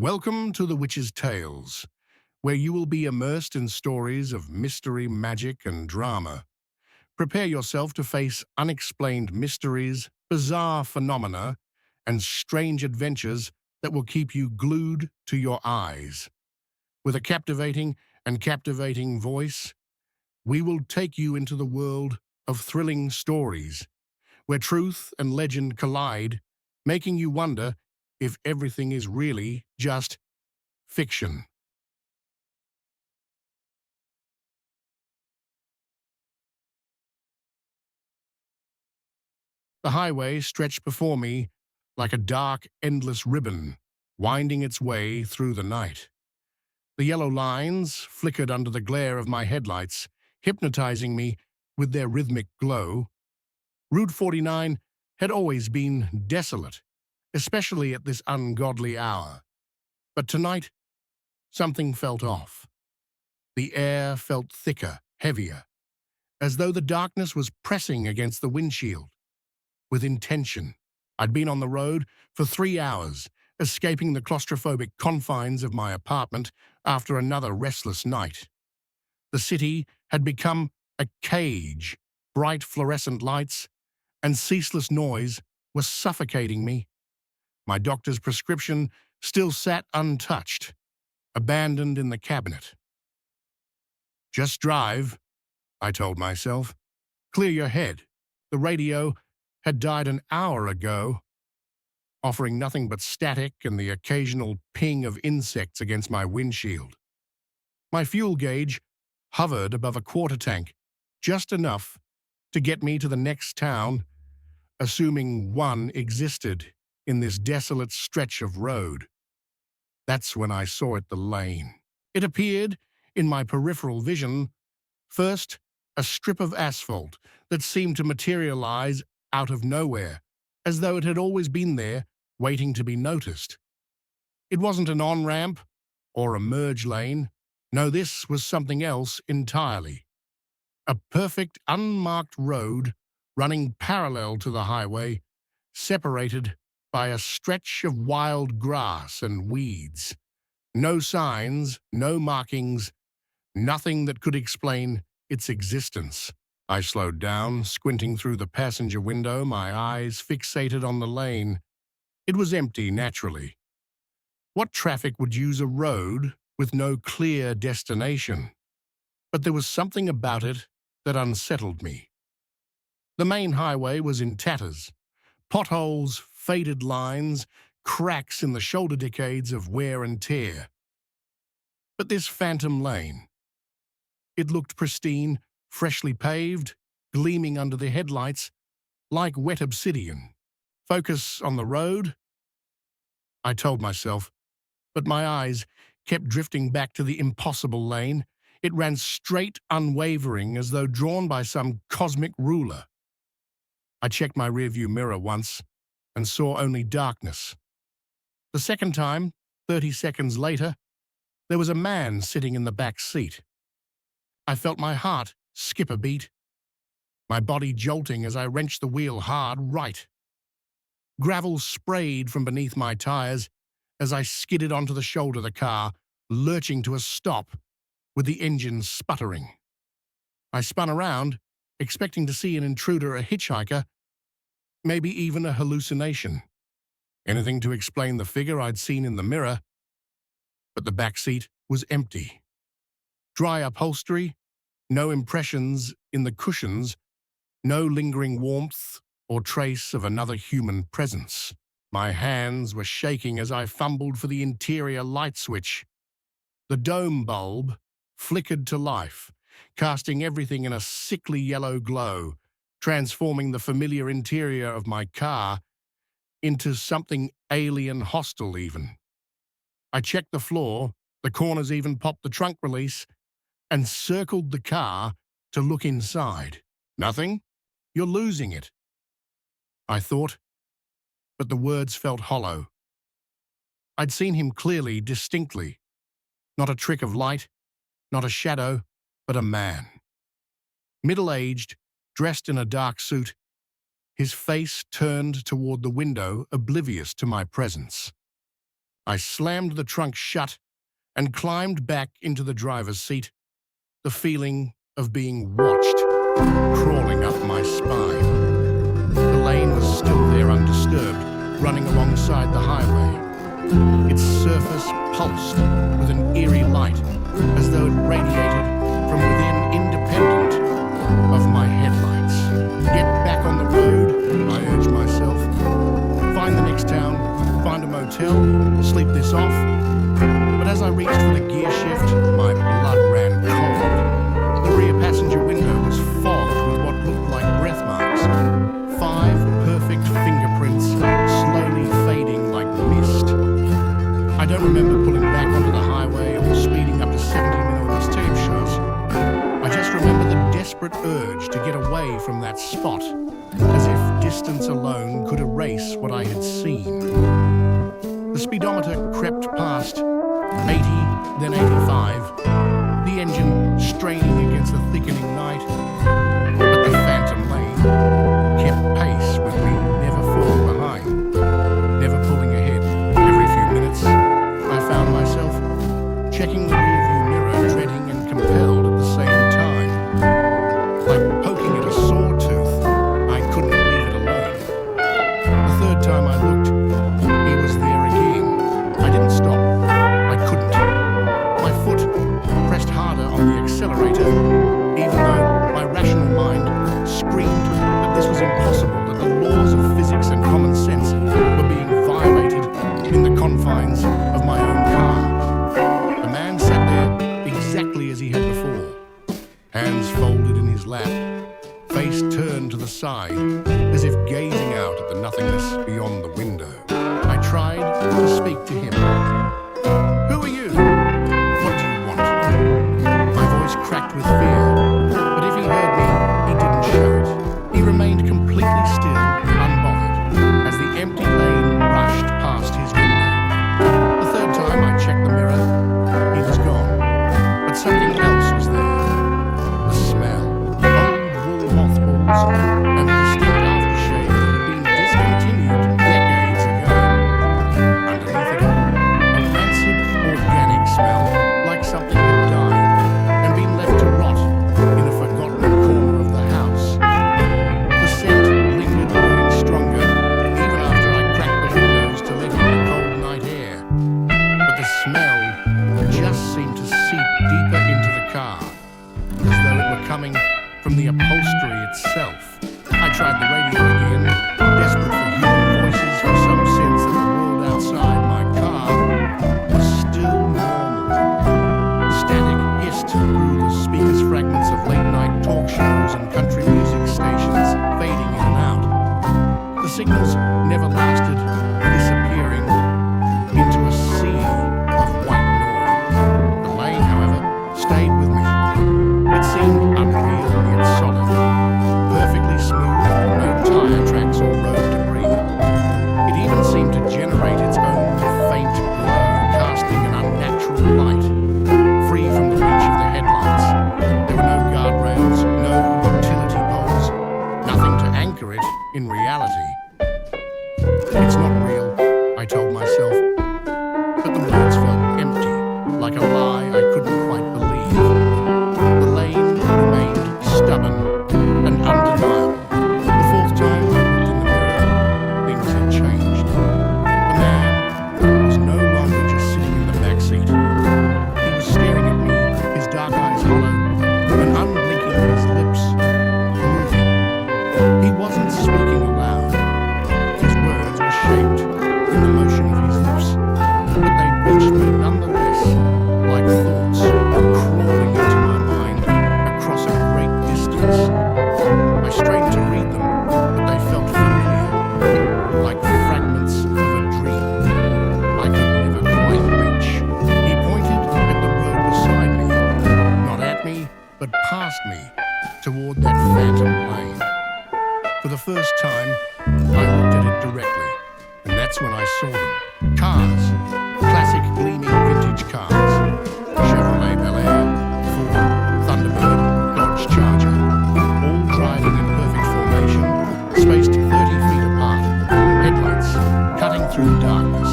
Welcome to The Witch's Tales, where you will be immersed in stories of mystery, magic, and drama. Prepare yourself to face unexplained mysteries, bizarre phenomena, and strange adventures that will keep you glued to your eyes. With a captivating voice, we will take you into the world of thrilling stories, where truth and legend collide, making you wonder if everything is really just fiction. The highway stretched before me like a dark, endless ribbon, winding its way through the night. The yellow lines flickered under the glare of my headlights, hypnotizing me with their rhythmic glow. Route 49 had always been desolate, especially at this ungodly hour. But tonight, something felt off. The air felt thicker, heavier, as though the darkness was pressing against the windshield. With intention, I'd been on the road for 3 hours, escaping the claustrophobic confines of my apartment after another restless night. The city had become a cage. Bright fluorescent lights and ceaseless noise were suffocating me. My doctor's prescription still sat untouched, abandoned in the cabinet. Just drive, I told myself. Clear your head. The radio had died an hour ago, offering nothing but static and the occasional ping of insects against my windshield. My fuel gauge hovered above a quarter tank, just enough to get me to the next town, assuming one existed in this desolate stretch of road. That's when I saw it, the lane. It appeared in my peripheral vision, first a strip of asphalt that seemed to materialize out of nowhere, as though it had always been there, waiting to be noticed. It wasn't an on-ramp or a merge lane. No, this was something else entirely. A perfect, unmarked road running parallel to the highway, separated by a stretch of wild grass and weeds. No signs, no markings, nothing that could explain its existence. I slowed down, squinting through the passenger window, my eyes fixated on the lane. It was empty, naturally. What traffic would use a road with no clear destination? But there was something about it that unsettled me. The main highway was in tatters. Potholes, faded lines, cracks in the shoulder decades of wear and tear. But this phantom lane, it looked pristine, freshly paved, gleaming under the headlights, like wet obsidian. Focus on the road, I told myself, but my eyes kept drifting back to the impossible lane. It ran straight, unwavering, as though drawn by some cosmic ruler. I checked my rearview mirror once and saw only darkness. The second time, 30 seconds later, there was a man sitting in the back seat. I felt my heart skip a beat, my body jolting as I wrenched the wheel hard right. Gravel sprayed from beneath my tires as I skidded onto the shoulder of the car, lurching to a stop with the engine sputtering. I spun around, expecting to see an intruder, a hitchhiker, maybe even a hallucination. Anything to explain the figure I'd seen in the mirror, but the back seat was empty. Dry upholstery, no impressions in the cushions, no lingering warmth or trace of another human presence. My hands were shaking as I fumbled for the interior light switch. The dome bulb flickered to life, casting everything in a sickly yellow glow, transforming the familiar interior of my car into something alien, hostile even. I checked the floor, the corners even popped the trunk release, and circled the car to look inside. Nothing? You're losing it, I thought, but the words felt hollow. I'd seen him clearly, distinctly. Not a trick of light, not a shadow, but a man. Middle-aged, dressed in a dark suit, his face turned toward the window, oblivious to my presence. I slammed the trunk shut and climbed back into the driver's seat, the feeling of being watched crawling up my spine. The lane was still there undisturbed, running alongside the highway. Its surface pulsed with an eerie light, as though it radiated from within, independent of my headlights. Get back on the road, I urged myself. Find the next town, find a motel, sleep this off. But as I reached for the gear shift, my blood ran cold. The rear passenger window was fogged with what looked like breath marks. 5 perfect fingerprints, slowly fading like mist. I don't remember pulling back onto the highway or speeding up to 70mm tape shows. I just remember the desperate urge to get away from that spot, as if distance alone could erase what I had seen. The speedometer crept past 80, then 85, the engine straining against the thickening night, but the phantom lane kept pace with me, never falling behind, never pulling ahead. Every few minutes, I found myself checking the rearview mirror, dreading and compelled at the same time. Like poking at a sore tooth, I couldn't leave it alone. The third time I looked, he was there again. I didn't stop. I couldn't. My foot pressed harder on the accelerator, even though my rational mind screamed that this was impossible, that the laws of physics and common sense were being violated in the confines of my own car. The man sat there exactly as he had before, hands folded in his lap, face turned to the side, as if gazing out at the nothingness beyond the window. I tried to speak to him. "Who are you? What do you want?" My voice cracked with fear, but if he heard me, he didn't show it. He remained completely still, unbothered, as the empty lane rushed past his window. The third time I checked the mirror, he was gone, but something else was there. The smell, old wool mothballs, and a distinct aftershave that had been discontinued decades ago. Underneath it all, a rancid, organic smell, like something had died and been left to rot in a forgotten corner of the house. The scent lingered, growing stronger, even after I cracked the windows to let in the cold night air. But the smell just seemed to seep deeper into the car, as though it were coming from the upholstery itself. I tried the radio again, desperate for human voices, for some sense that the world outside my car was still normal. Static hissed through the speakers, fragments of late-night talk shows and country music stations fading in and out. The signals never lasted, disappearing into a sea of white noise. The lane, however, stayed with me. It seemed unreal yet solid, perfectly smooth, no tire tracks or road debris. It even seemed to generate its own faint glow, casting an unnatural light, free from the reach of the headlights. There were no guardrails, no utility poles, nothing to anchor it in reality. It's not real, I told myself, but the words felt empty, like a lie I couldn't quite believe. The lane remained stubborn and undeniable. The fourth time I looked in the mirror, things had changed. The man was no longer just sitting in the back seat. He was staring at me, his dark eyes hollow, and unblinking, his lips moving. He wasn't speaking aloud. His words were shaped in the motion of his lips, but they reached me nonetheless, like thoughts crawling into my mind across a great distance. I strained to read them, but they felt familiar, like fragments of a dream I could never quite reach. He pointed at the road beside me, not at me, but past me, toward that phantom lane. For the first time, I looked at it directly, and that's when I saw them. Cars, classic gleaming vintage cars. Chevrolet Bel Air, Ford, Thunderbird, Dodge Charger, all driving in perfect formation, spaced 30 feet apart, headlights cutting through darkness.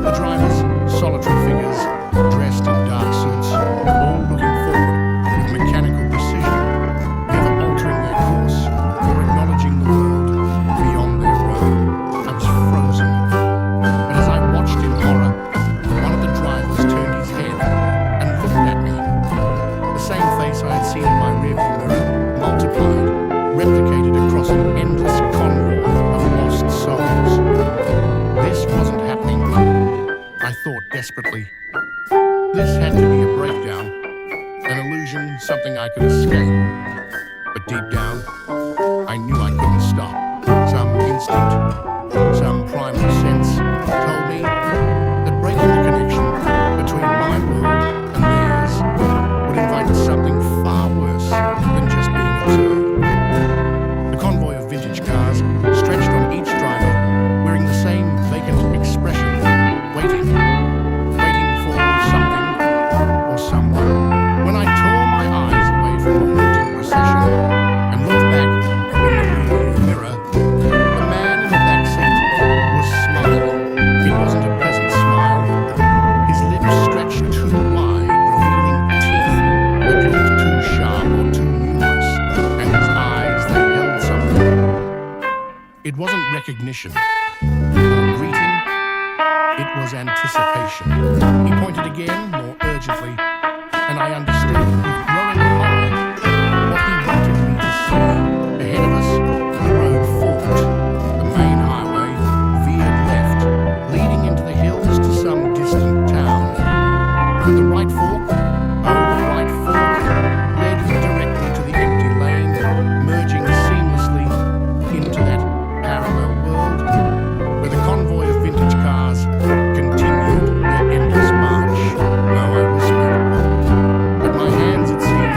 The drivers desperately. This had to be a breakdown, an illusion, something I could escape. But deep down, I knew I couldn't stop. Some instinct, some primal sense told me that breaking the connection between my world and theirs would invite something far worse than just being observed. The convoy of vintage cars stretched on each driver, wearing the same vacant expression, waiting for something or someone. When I tore my eyes away from the haunting procession and looked back in the rearview mirror, the man in the back seat was smiling. It wasn't a pleasant smile. His lips stretched too wide, revealing teeth that looked too sharp or too numerous, and his eyes that held something. It wasn't recognition or greeting. It was anticipation. He pointed again, more urgently, and I understood with growing horror what he wanted me to see. Ahead of us, the road forked. The main highway veered left, leading into the hills to some distant town. But the right fork, the right fork, led directly to the empty lane, merging seamlessly into that parallel world where the convoy of vintage cars continued their endless march. No, I whispered. But my hands, it seemed,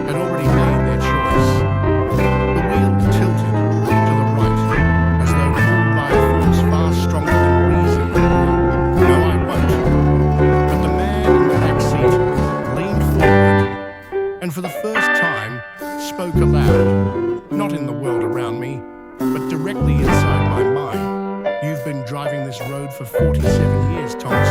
had already made their choice. The wheel tilted to the right, as though pulled by a force far stronger than reason. No, I won't. But the man in the back seat leaned forward, and for the first time spoke aloud, not in the world around me, but directly inside my mind. You've been driving this road for 47 years, Thomas.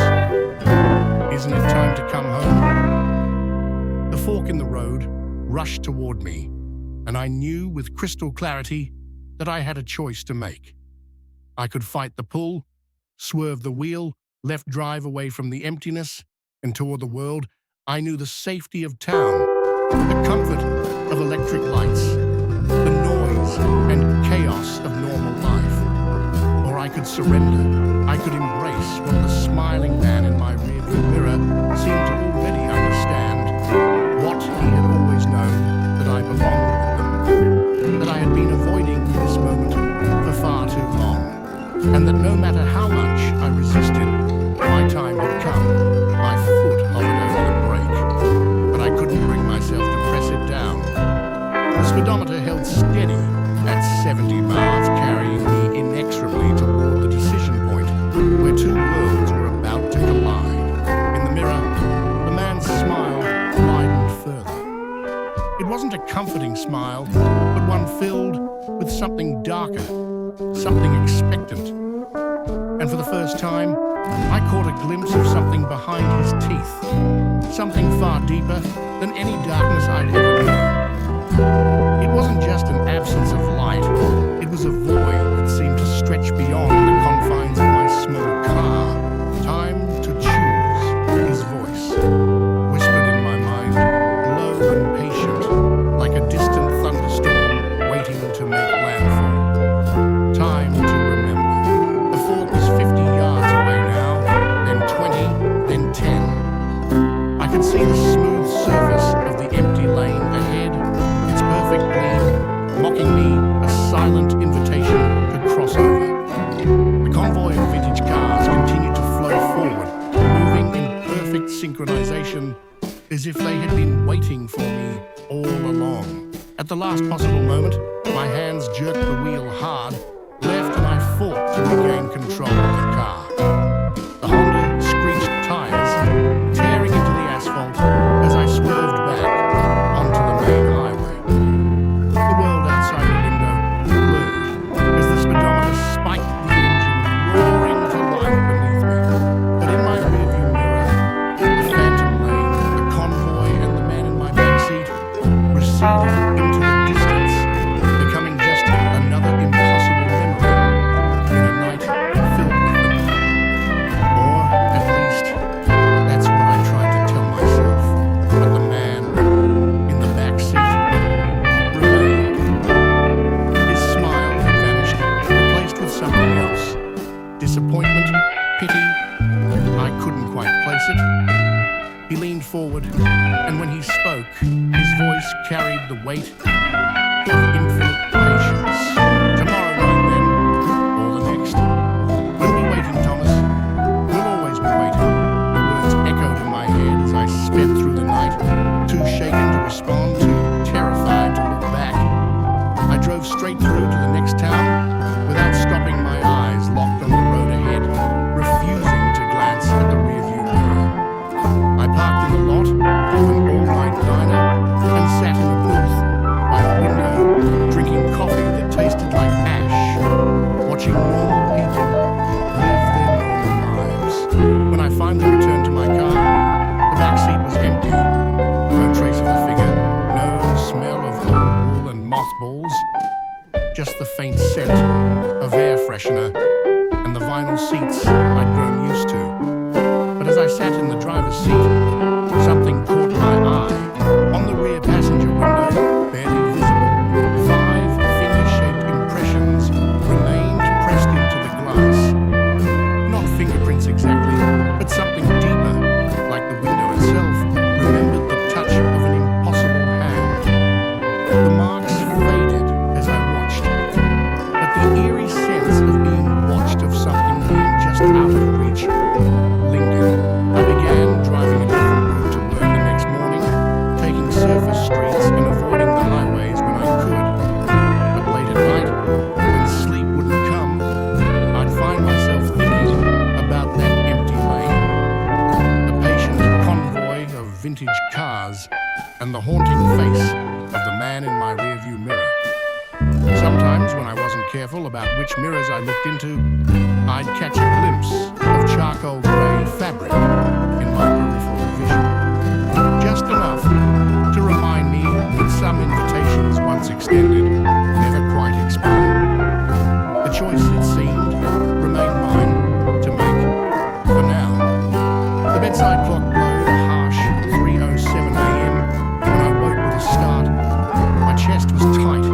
Isn't it time to come home? The fork in the road rushed toward me, and I knew with crystal clarity that I had a choice to make. I could fight the pull, swerve the wheel, left drive away from the emptiness and toward the world. I knew the safety of town, the comfort of electric lights, the noise and chaos of normal life. Or I could surrender. I could embrace what the smiling man in my rearview mirror seemed to already understand. What he had always known, that I belonged with them, that I had been avoiding this moment for far too long, and that no matter how much I resisted, my time had come. My foot hovered over the brake, but I couldn't bring myself to press it down. The speedometer held steady at 70 miles, carrying me inexorably toward the decision point where two worlds were about to collide. In the mirror, the man's smile widened further. It wasn't a comforting smile, but one filled with something darker, something expectant. And for the first time, I caught a glimpse of something behind his teeth, something far deeper than any darkness I'd ever known. It wasn't just an absence of light, it was a void that seemed to stretch beyond the confines of my small car. Time to choose, his voice whispered in my mind, low and patient, like a distant thunderstorm waiting to make landfall. Time to remember. The fork was 50 yards away now, then 20, then 10. I could see the smooth surface of the empty lane ahead, its perfect gleam, mocking me a silent invitation to cross over. The convoy of vintage cars continued to flow forward, moving in perfect synchronization, as if they had been waiting for me all along. At the last possible moment, my hands jerked the wheel hard, left, and I fought to regain control of the car. The Honda screeched tires, tearing into the asphalt as I swerved back onto the main highway. The world outside the window blurred as the speedometer spiked the engine, roaring to life beneath me. But in my rearview mirror, the phantom lane, the convoy, and the man in my backseat receded into the distance, becoming just another impossible memory in a night filled with them. leaned forward, and when he spoke, his voice carried the weight of infinite patience. Tomorrow night, then, or the next. We'll be waiting, Thomas. We'll always be waiting. The words echoed in my head as I sped through the night, too shaken to respond, too terrified to look back. I drove straight through to the next town without stopping, my eyes locked on the road ahead, refusing to glance at the rearview mirror. I parked in the lot of an all-night diner and sat in a booth by the window, drinking coffee that tasted like ash, watching normal people live their normal lives. When I finally returned to my car, the back seat was empty. No trace of the figure, no smell of oil and mothballs, just the faint scent of air freshener and the vinyl seats I'd grown used to. But as I sat in the driver's seat, something caught my eye. On the rear passenger window, barely visible, 5 finger-shaped impressions remained pressed into the glass. Not fingerprints exactly, but something deeper, like the window itself, remembered the touch of an impossible hand. The marks faded as I watched, but the eerie sense of being watched, of something being just out of reach, lingered. I began driving a different route to work the next morning, taking surface streets and avoiding the highways when I could. But late at night, when sleep wouldn't come, I'd find myself thinking about that empty lane, the patient convoy of vintage cars, and the haunting face of the man in my rearview mirror. Sometimes, when I wasn't careful about which mirrors I looked into, I'd catch a glimpse of charcoal grey fabric in my peripheral vision. Just enough to remind me that some invitations once extended never quite expired. The choice, it seemed, remained mine to make for now. The bedside clock glowed a harsh 3:07 a.m. when I woke with a start. My chest was tight,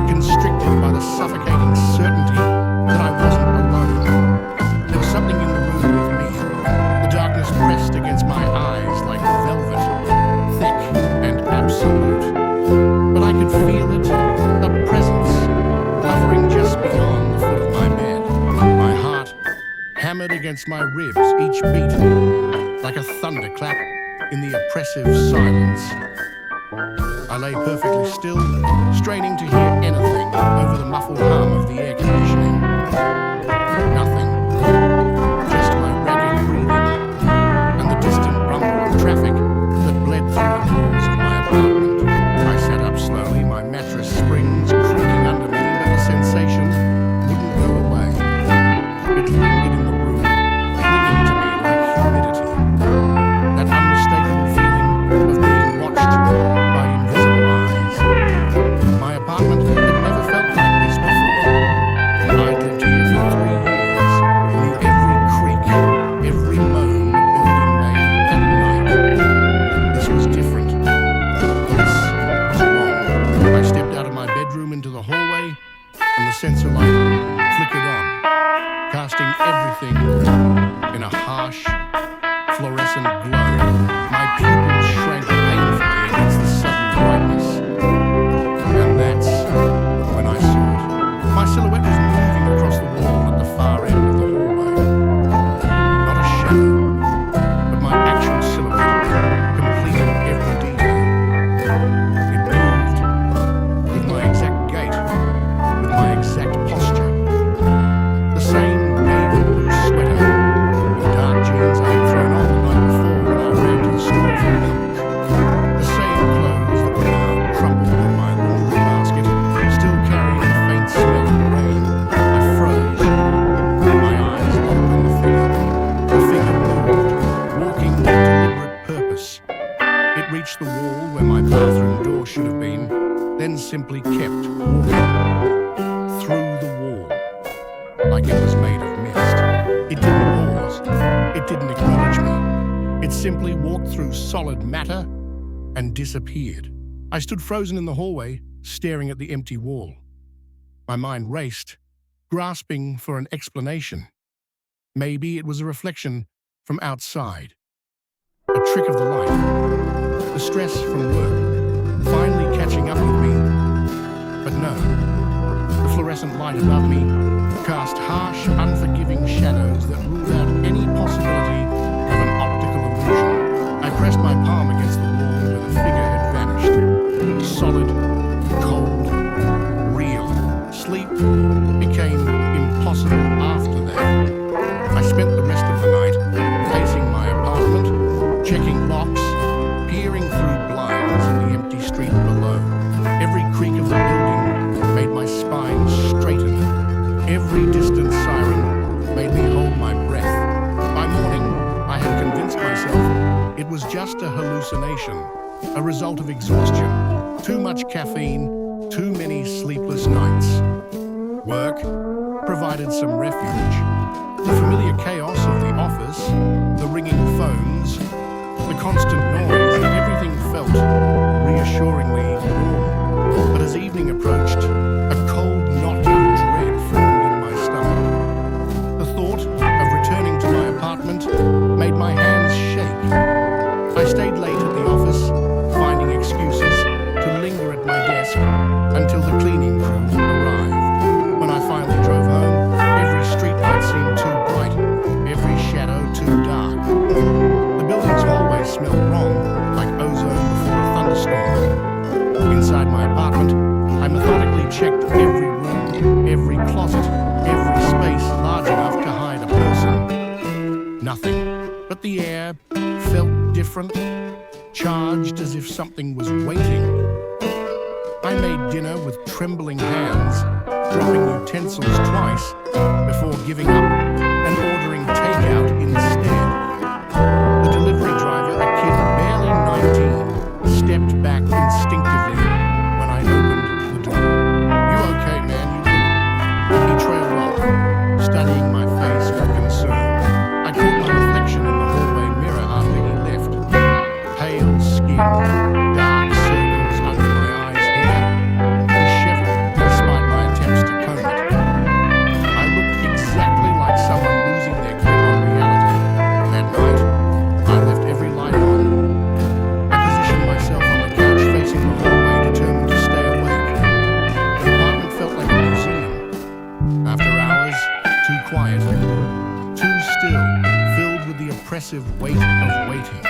constricted by the suffocating certainty that I wasn't alone. There was something in the room with me. The darkness pressed against my eyes like velvet, thick and absolute. But I could feel it, a presence, hovering just beyond the foot of my bed. My heart hammered against my ribs, each beat like a thunderclap in the oppressive silence. I lay perfectly still, straining to hear anything over the muffled hum of the air conditioning. Nothing. Just my ragged breathing and the distant rumble of traffic that bled through the walls of my apartment. I sat up slowly, my mattress springs creaking under me, but the sensation wouldn't go away. It lingered in the room, clinging to me like humidity. That unmistakable feeling of being watched by invisible eyes. My apartment had never felt like this before. I'd lived here for 3 years, knew every creak, every moan the building made at night. This was different. This was wrong. I stepped out of my bedroom into the hallway, and the sensor light flickered on, casting everything in a harsh, fluorescent glow. My pupils shrank painfully against the sudden brightness. And that's when I saw it. My silhouette was moving across the wall at the far end of the hallway. Not a shadow, but my actual silhouette completed every detail. It moved with my exact gait, with my exact posture. The same navy blue sweater with dark jeans I had thrown on the night before when I ran to the store for milk. The same clothes that were now crumpled in my laundry basket, still carrying a faint smell of rain. I froze, my eyes locked on the figure. The figure moved, walking with deliberate purpose. It reached the wall where my bathroom door should have been, then simply kept walking through the wall, like it was made of mist. It didn't pause. It didn't acknowledge me. It simply walked through solid matter and disappeared. I stood frozen in the hallway, staring at the empty wall. My mind raced, grasping for an explanation. Maybe it was a reflection from outside. a trick of the light, the stress from work, finally catching up with me. But no, the fluorescent light above me cast harsh, unforgiving shadows that ruled out any possibility of an optical illusion. I pressed my palm against the wall where the figure had vanished. Solid, cold, real. Sleep became impossible after that. I spent the rest of the night pacing my apartment, checking locks, peering through blinds in the empty street below. Every creak of the building made my spine straighten. Every distant siren made me hold my breath. By morning, I had convinced myself it was just a hallucination, a result of exhaustion, too much caffeine, too many sleepless nights. Work provided some refuge. The familiar chaos of the office, the ringing phones, the constant noise, everything felt reassuringly normal. But as evening approached, a cold knot of dread formed in my stomach. The thought of returning to my apartment made my hands shake. I stayed late at the office, finding excuses to linger at my desk until the cleaning crew arrived. When I finally drove home, every streetlight seemed too bright, every shadow too dark. The building's hallways smelled wrong, like ozone before a thunderstorm. Inside my apartment, I methodically checked every room, every closet, every space large enough to hide a person. Nothing, but the air felt different, charged as if something was waiting. I made dinner with trembling hands, dropping utensils twice before giving up and ordering takeout instead. The delivery driver, a kid barely 19, stepped back instinctively when I opened the door. "You okay, man? You look..." He trailed off, studying my face with concern. I caught my reflection in the hallway mirror after he left. Pale skin, dark circles under my eyes, hair disheveled despite my attempts to comb it. I looked exactly like someone losing their grip on reality. That night, I left every light on. I positioned myself on the couch facing the hallway, determined to stay awake. The apartment felt like a museum. After hours, too quiet, too still, filled with the oppressive weight of waiting.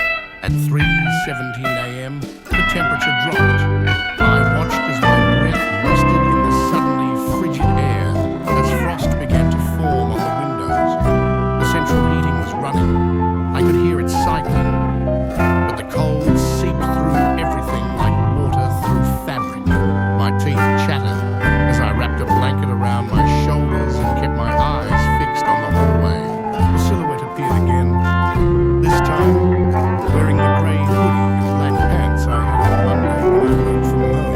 At 3:17 a.m., the temperature dropped. I watched as my breath rested in the suddenly frigid air as frost began to form on the windows. The central heating was running. I could hear it cycling, but the cold seeped through everything like water through fabric. My teeth chattered as I wrapped a blanket around my shoulders and kept my eyes fixed on the hallway. The silhouette appeared again, this time wearing the grey hoodie and black pants I had on Monday when I worked from home.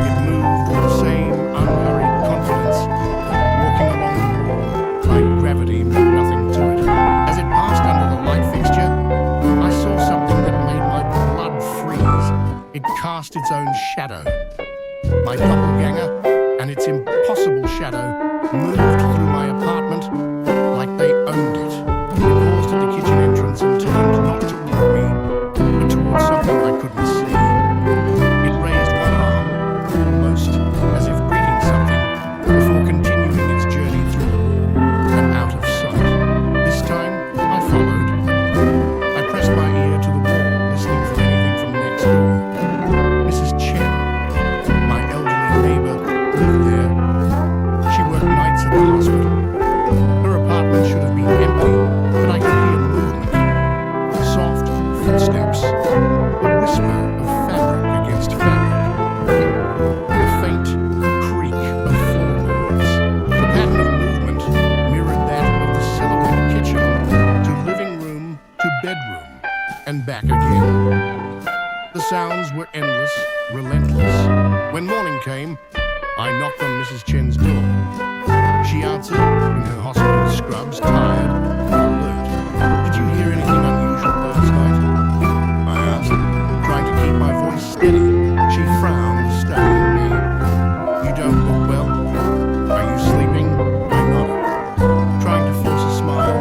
It moved with the same unhurried confidence, walking along the wall like gravity meant nothing to it. As it passed under the light fixture, I saw something that made my blood freeze. It cast its own shadow. My doppelganger and its impossible shadow moved through my apartment like they owned it. It paused at the kitchen entrance and turned not toward me, but towards something I couldn't see. It raised one arm, almost as if greeting something, before continuing its journey through the wall and out of sight. This time, I followed. I pressed my ear to the wall, listening for anything from next door. Mrs. Chen, my elderly neighbor, lived there. She worked nights at the hospital. Her apartment should have been empty, but I could hear movement. Soft footsteps, a whisper of fabric against fabric, a faint creak of floorboards. The pattern of movement mirrored that of the silhouette kitchen, to living room to bedroom, and back again. The sounds were endless, relentless. When morning came, I knocked on Mrs. Chen's door. She answered in her hospital scrubs, tired and alert. "Did you hear anything unusual last night?" I asked, trying to keep my voice steady. She frowned, studying me. "You don't look well. Are you sleeping?" I nodded, trying to force a smile.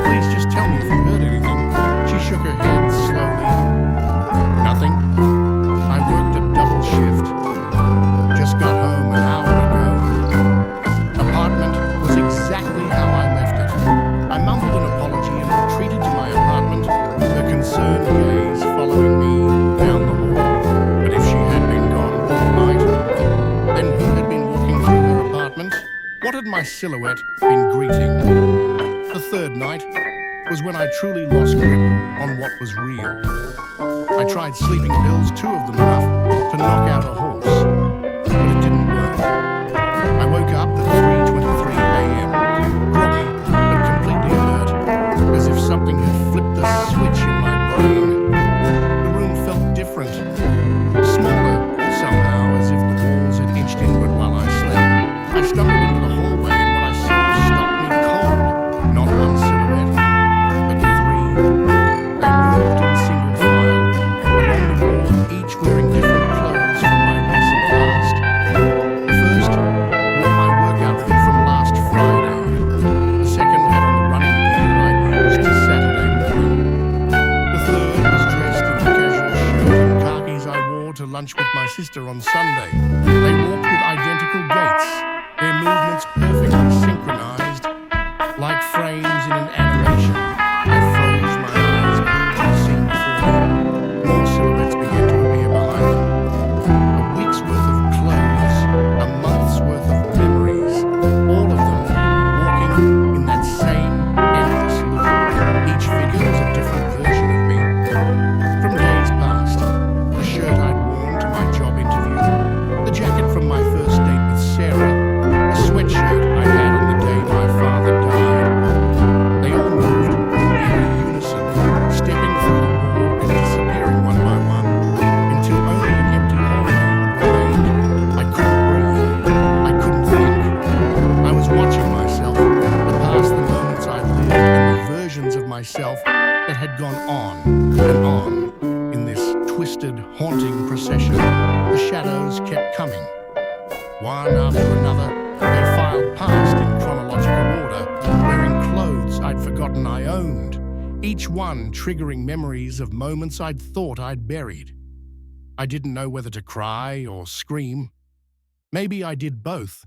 "Please just tell me if you heard anything." She shook her concerned gaze following me down the hall. But if she had been gone all night, then who had been walking through her apartment? What had my silhouette been greeting? The third night was when I truly lost grip on what was real. I tried sleeping pills, 2 of them enough to knock out a horse, but it didn't work. I woke up at 3:23 a.m., groggy but completely alert, as if something had flipped a switch in my brain. The room felt different, smaller somehow, as if the walls had inched inward while I slept. I stumbled into the hallway and what I saw stopped me cold. Not one silhouette, but 3. They moved in single file along the wall, each wearing different clothes from my recent past. The first wore my work outfit from last Friday. The second had on the running gear I'd used Saturday morning. The third was dressed in the casual shirt and khakis I wore to lunch with my sister on Sunday. They walked with identical gaits, their movements perfectly synchronized, like frames in an animation. I froze my eyes, glued to the scene before me. More silhouettes began to appear behind them. A week's worth of clothes, a month's worth of memories, all of them walking in that same endless loop. Each figure was a different version of me. From days past, the shirt I'd worn to my job interview, the jacket from my first date with Sarah, a sweatshirt I had on the day my father died. They all moved in unison, stepping through the wall and disappearing one by one, until only an empty hallway remained. I couldn't breathe. I couldn't think. I was watching myself, the past, the moments I'd lived, and the versions of myself that had gone on and on in this twisted, haunting procession. The shadows kept coming. One after another, they filed past in chronological order, wearing clothes I'd forgotten I owned, each one triggering memories of moments I'd thought I'd buried. I didn't know whether to cry or scream. Maybe I did both,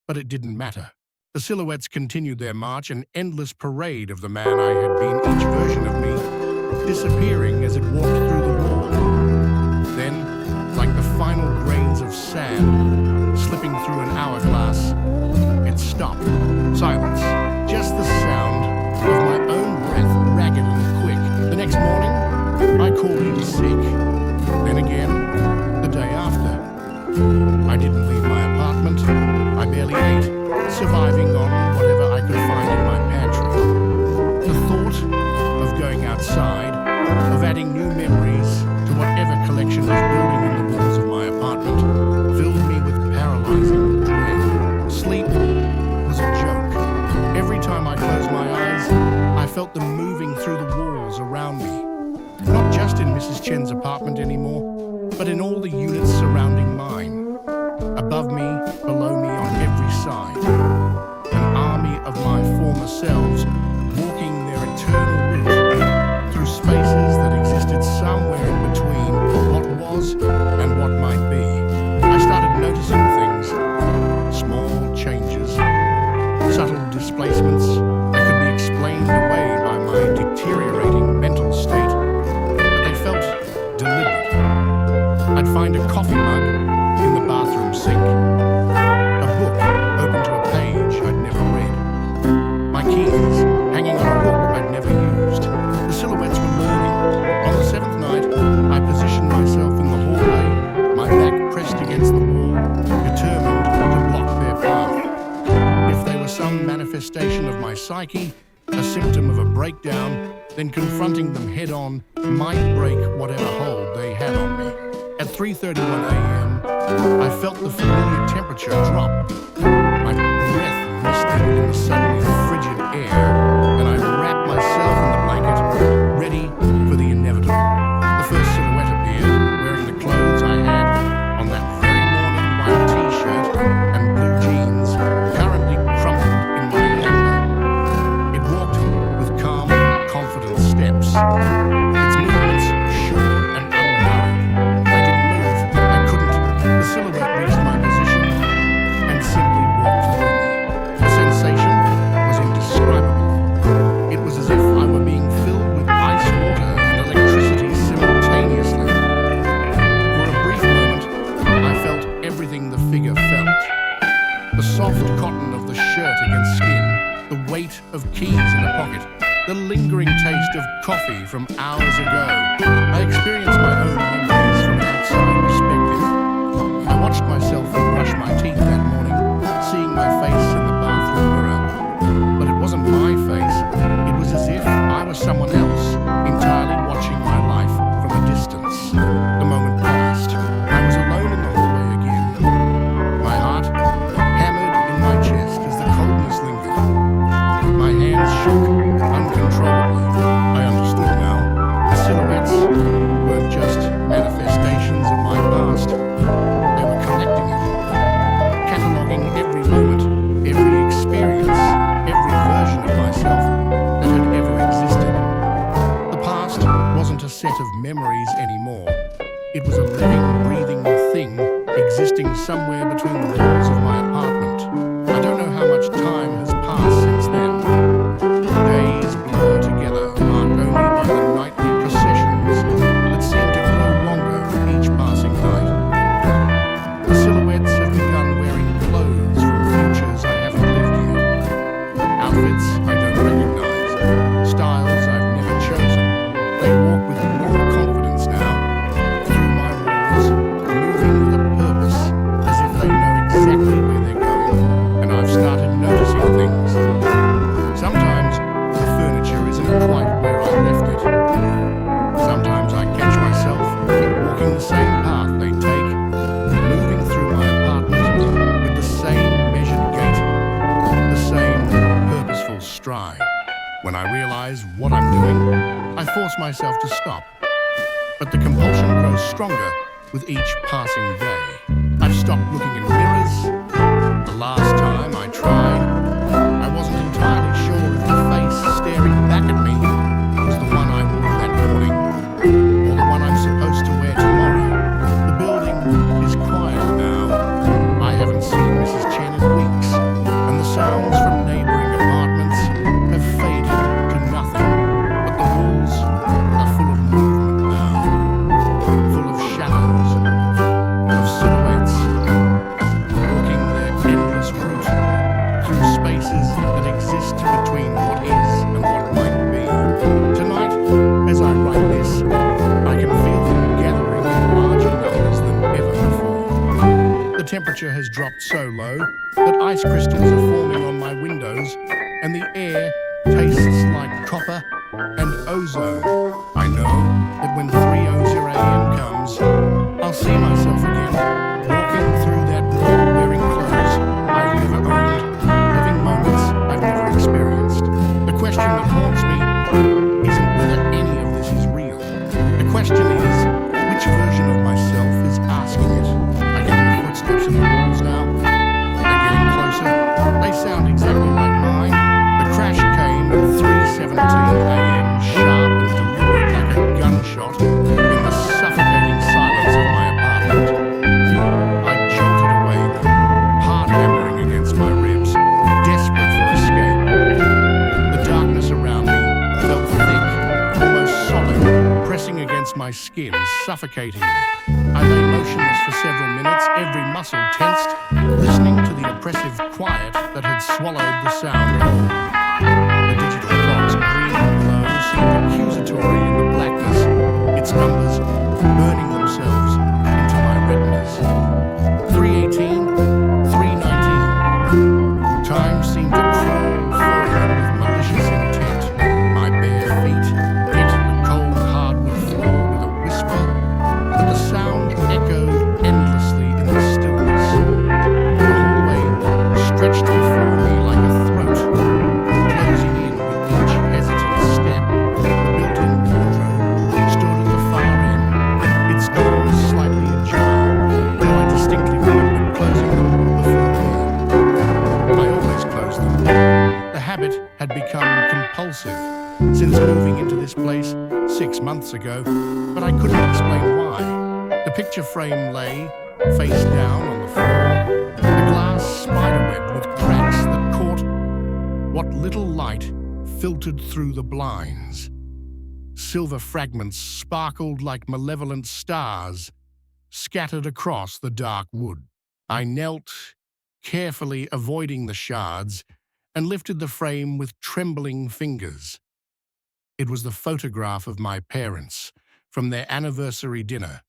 but it didn't matter. The silhouettes continued their march, an endless parade of the man I had been, each version of me, disappearing as it walked through the wall. Then, like the final grains of sand, slipping through an hourglass, it stopped. Silence. Just the sound of my own breath, ragged and quick. The next morning, I called in sick. Then again, the day after. I didn't leave my apartment. I barely ate, surviving on whatever I could find in my pantry. The thought of going outside, of adding new memories to whatever collection was building in the walls of my apartment, filled me with paralyzing dread. Sleep was a joke. Every time I closed my eyes, I felt them moving through the walls around me. Not just in Mrs. Chen's apartment anymore, but in all the units surrounding mine. Above me, below me, on every side. An army of my former selves, walking their eternal route through spaces that existed somewhere in between what was and what might be. I started noticing things, small changes, subtle displacements that could be explained away by my deteriorating mental state, but they felt deliberate. I'd find a coffee mug in the bathroom sink, a book open to a page I'd never read, my keys hanging on a hook I'd never used. The silhouettes were learning. On the 7th night, I positioned myself in the hallway, my back pressed against the wall, determined to block their path. If they were some manifestation of my psyche, a symptom of a breakdown, then confronting them head-on might break whatever hold they had on me. At 3:31 a.m., I felt the familiar temperature drop. My breath misted in the suddenly frigid air, and I wrapped myself in the blanket, ready for the inevitable. The first silhouette appeared, wearing the clothes I had on that very morning, white t-shirt and blue jeans, currently crumpled in my hamper. It walked with calm, confident steps. Its movements sure and unhurried. I didn't move. I couldn't. The silhouette reached my position and simply walked through me. The sensation was indescribable. of coffee from hours ago. I experienced my own memories from an outside perspective. I watched myself brush my teeth that morning, seeing my face in the bathroom mirror. But it wasn't my face. It was as if I was someone else, entirely watching my life from a distance. The moment passed. I was alone in the hallway again. My heart hammered in my chest as the coldness lingered. My hands shook uncontrollably. I understood now. The silhouettes weren't just manifestations of my past. They were collecting it, cataloguing every moment, every experience, every version of myself that had ever existed. The past wasn't a set of memories anymore. It was a living, breathing thing existing somewhere between the walls of my apartment. I don't know how much time has passed since then. Days blur together, marked only by the nightly processions that seem to grow longer with each passing night. The silhouettes have begun wearing clothes from futures I haven't lived yet. Outfits I don't recognize, styles I've never chosen. They walk with more confidence now, through my walls, moving with a purpose, as if they know exactly where they're going. And I've started noticing things. Sometimes the furniture isn't quite where I left it. Sometimes I catch myself walking the same path they take, moving through my apartment with the same measured gait, the same purposeful stride. When I realize what I'm doing, I force myself to stop. But the compulsion grows stronger with each passing day. I've stopped looking in mirrors. The last time I tried, I wasn't entirely sure if the face staring back at me was the one I wore that morning, or the one I'm supposed to wear tomorrow. The building is quiet now. I haven't seen Mrs. Chen in weeks, and the sounds from neighboring apartments have faded to nothing. But the walls are full of movement now, full of shadows, of silhouettes, walking their endless route through spaces that exist between what is and what might be. Tonight, as I write this, I can feel them gathering in larger numbers than ever before. The temperature has dropped so low that ice crystals are forming on my windows, and the air tastes like copper and ozone. I know that when 3:00 a.m. comes, I'll see myself again, walking through that wall wearing clothes I've never owned, living moments I've never experienced. The question that haunts me isn't whether any of this is real. The question is, which version of myself is asking it? I can hear footsteps in the walls now. They're getting closer. They sound exactly like mine. The crash came at 3:17 a.m., sharp and deliberate like a gunshot, in the suffocating silence of my apartment. I jolted awake, heart hammering against my ribs, desperate for escape. The darkness around me felt thick, almost solid, pressing against my skin, suffocating me. I lay motionless for several minutes, every muscle tensed, listening to the oppressive quiet that had swallowed the sound whole. The digital clock's green glow seemed accusatory in the blackness, its numbers burning themselves into my retinas. 3:18, 3:19. Time seemed to crawl forward with malicious intent. My bare feet hit the cold hardwood floor with a whisper, but the sound echoed endlessly in the stillness. The hallway stretched before me like a throat, closing in with each hesitant step. The built-in wardrobe stood at the far end, its doors slightly ajar, though I distinctly remembered closing them beforehand. I always closed them. The habit had become compulsive since moving into this place 6 months ago, but I couldn't explain why. The picture frame lay, face down on the floor, the glass spiderweb with cracks that caught what little light filtered through the blinds. Silver fragments sparkled like malevolent stars, scattered across the dark wood. I knelt, carefully avoiding the shards, and lifted the frame with trembling fingers. It was the photograph of my parents from their anniversary dinner,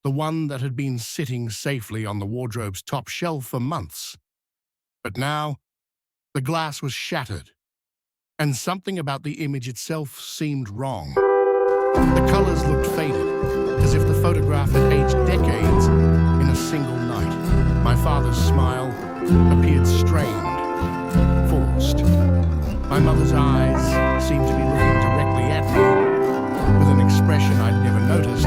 the one that had been sitting safely on the wardrobe's top shelf for months. But now, the glass was shattered, and something about the image itself seemed wrong. The colors looked faded, as if the photograph had aged decades in a single night. My father's smile appeared strained, forced. My mother's eyes seemed to be looking directly at me, with an expression I'd never noticed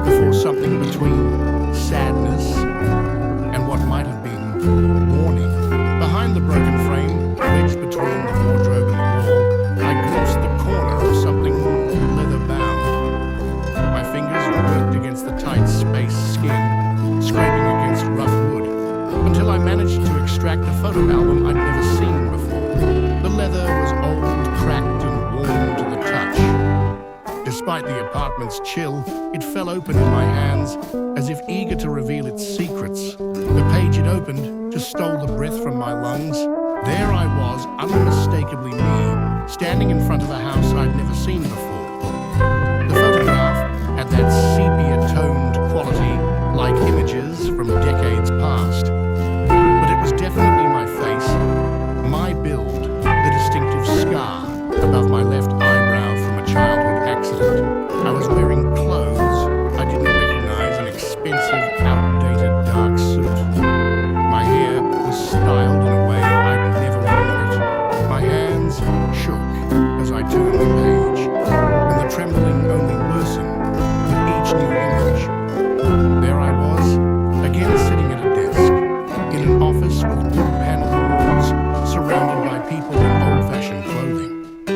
before, something between sadness and what might have been mourning. Behind the broken frame, wedged between the wardrobe and the wall, I glimpsed the corner of something leather-bound. My fingers worked against the tight space skin, scraping against rough wood, until I managed to extract a photo album I'd never seen before. The leather was old, cracked, and warm to the touch. Despite the apartment's chill, it fell open in my hands, as if eager to reveal its secrets. The page it opened just stole the breath from my lungs. There I was, unmistakably me, standing in front of a house I'd never seen before. The photograph had that sepia-toned quality, like images from decades past. But it was definitely my face, my build, the distinctive scar above my left eyebrow from a childhood accident. I was wearing clothes I didn't recognize, an expensive, outdated dark suit. My hair was styled in a way I'd never worn it. My hands shook as I turned the page, and the trembling only worsened with each new image. There I was, again sitting at a desk, in an office with wood-paneled walls, surrounded by people in old-fashioned clothing.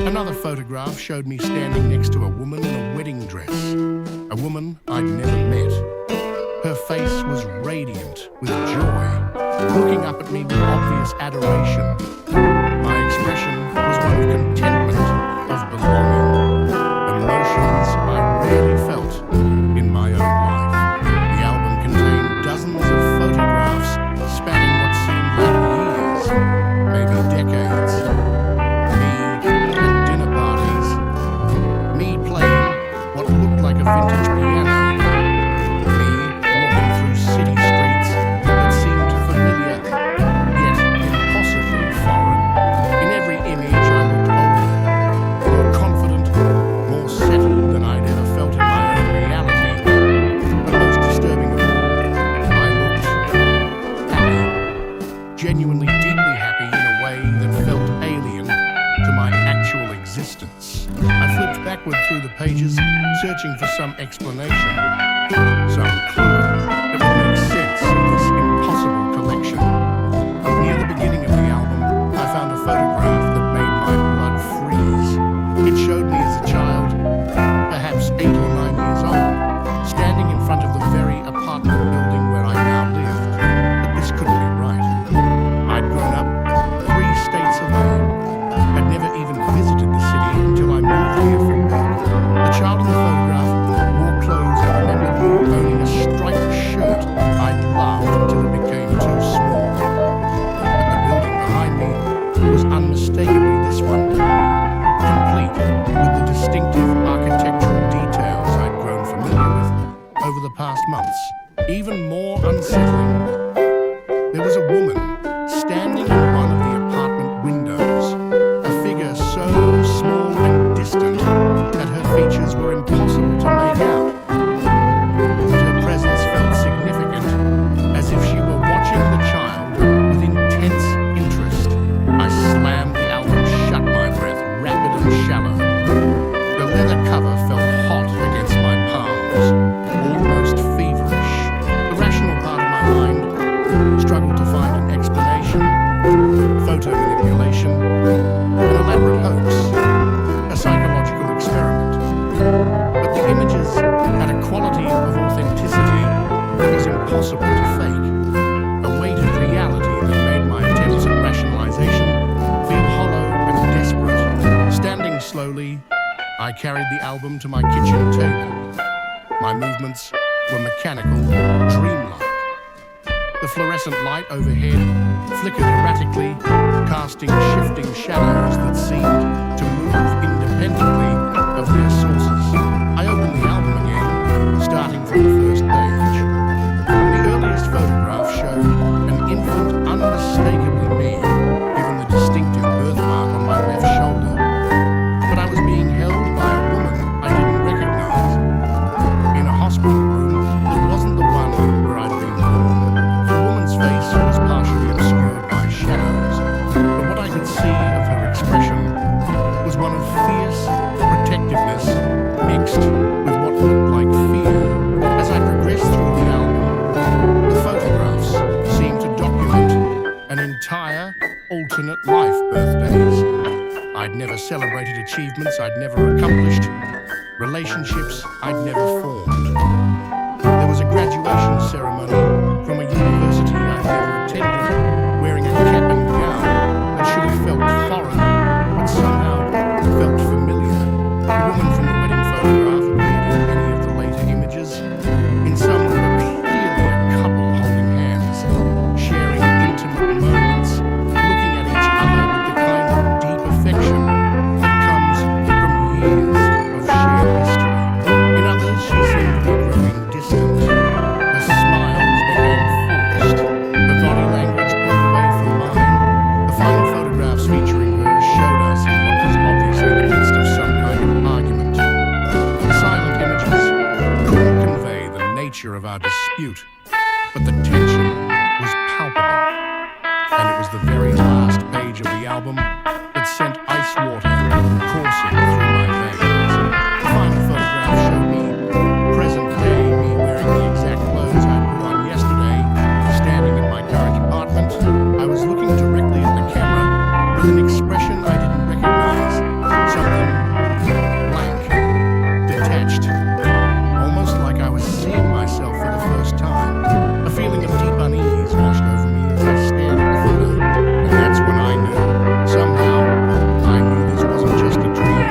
Another photograph showed me standing next to a woman in a wedding dress, a woman I'd never met. Her face was radiant with joy, looking up at me with obvious adoration. My expression was one of contentment, of belonging, emotions I rarely felt in my own life. The album contained dozens of photographs spanning what seemed like years, maybe decades. Me at dinner parties, me playing what looked like a vintage piano, me walking through city streets that seemed familiar, yet impossibly foreign. In every image I looked older, more confident, more settled than I'd ever felt in my own reality. But most disturbing of all, I looked happy, genuinely deeply happy in a way that felt alien to my actual existence. I flipped backward through the pages, searching for some explanation, some clue that would make sense of this impossible collection. Near the beginning of the album, I found a photograph that made my blood freeze. It showed me as a child, perhaps 8 or 9 years old, standing in front of the very apartment building where I now lived. But this couldn't be right. I'd grown up 3 states away, had never even visited the city until I moved here for work. The child in the photograph wore clothes I remembered owning, a striped shirt I'd loved until it became too small. But the building behind me was unmistakably this one, complete with the distinctive architectural details I'd grown familiar with over the past months. Even more unsettling, there was a woman standing in one of the apartment windows, a figure so small and distant that her features were impossible to make out. But her presence felt significant, as if she were watching the child with intense interest. I slammed the album shut, my breath rapid and shallow. The leather cover felt hot against my palms, almost feverish. The rational part of my mind struggled to find an explanation. Photo manipulation, an elaborate hoax, a psychological experiment. But the images had a quality of authenticity that was impossible to fake, a weighted reality that made my attempts at rationalization feel hollow and desperate. Standing slowly, I carried the album to my kitchen table. My movements were mechanical, dreamlike. The fluorescent light overhead flickered erratically, casting shifting shadows that seemed to move independently. independently of their sources. I opened the album again, starting from the first page. The earliest photograph showed an infant unmistakably me, given the distinctive birthmark on my left shoulder. But I was being held by a woman I didn't recognize. In a hospital room that wasn't the one where I'd been born. The woman's face was partially obscured by shadows, but what I could see of her expression was one of fierce protectiveness mixed with what looked like fear. As I progressed through the album, the photographs seemed to document an entire alternate life birthdays. I'd never celebrated achievements I'd never accomplished, relationships I'd never formed. There was a graduation ceremony from a university I'd never attended, wearing a cap and gown that should have felt foreign, but somehow felt familiar. The woman from the wedding photograph appeared in many of the later images. In some, we were clearly a couple holding hands, sharing intimate moments, looking at each other with the kind of deep affection that comes from years of shared history. In others, she seemed to be growing distant. Her smiles became forced. Her body language pulled away from mine. The final photographs featuring her showed us in what was obviously the midst of some kind of argument. The silent images couldn't convey the nature of our dispute, but the tension was palpable. And it was the very last page of the album that sent ice water coursing through my veins. The final photograph showed me present day me wearing the exact clothes I'd put on yesterday, standing in my current apartment. I was looking directly at the camera with an expression I didn't recognize, something blank, detached, almost like I was seeing myself for the first time. A feeling of deep unease washed over me as I stared at the photo, and that's when I knew. Somehow, I knew this wasn't just a dream.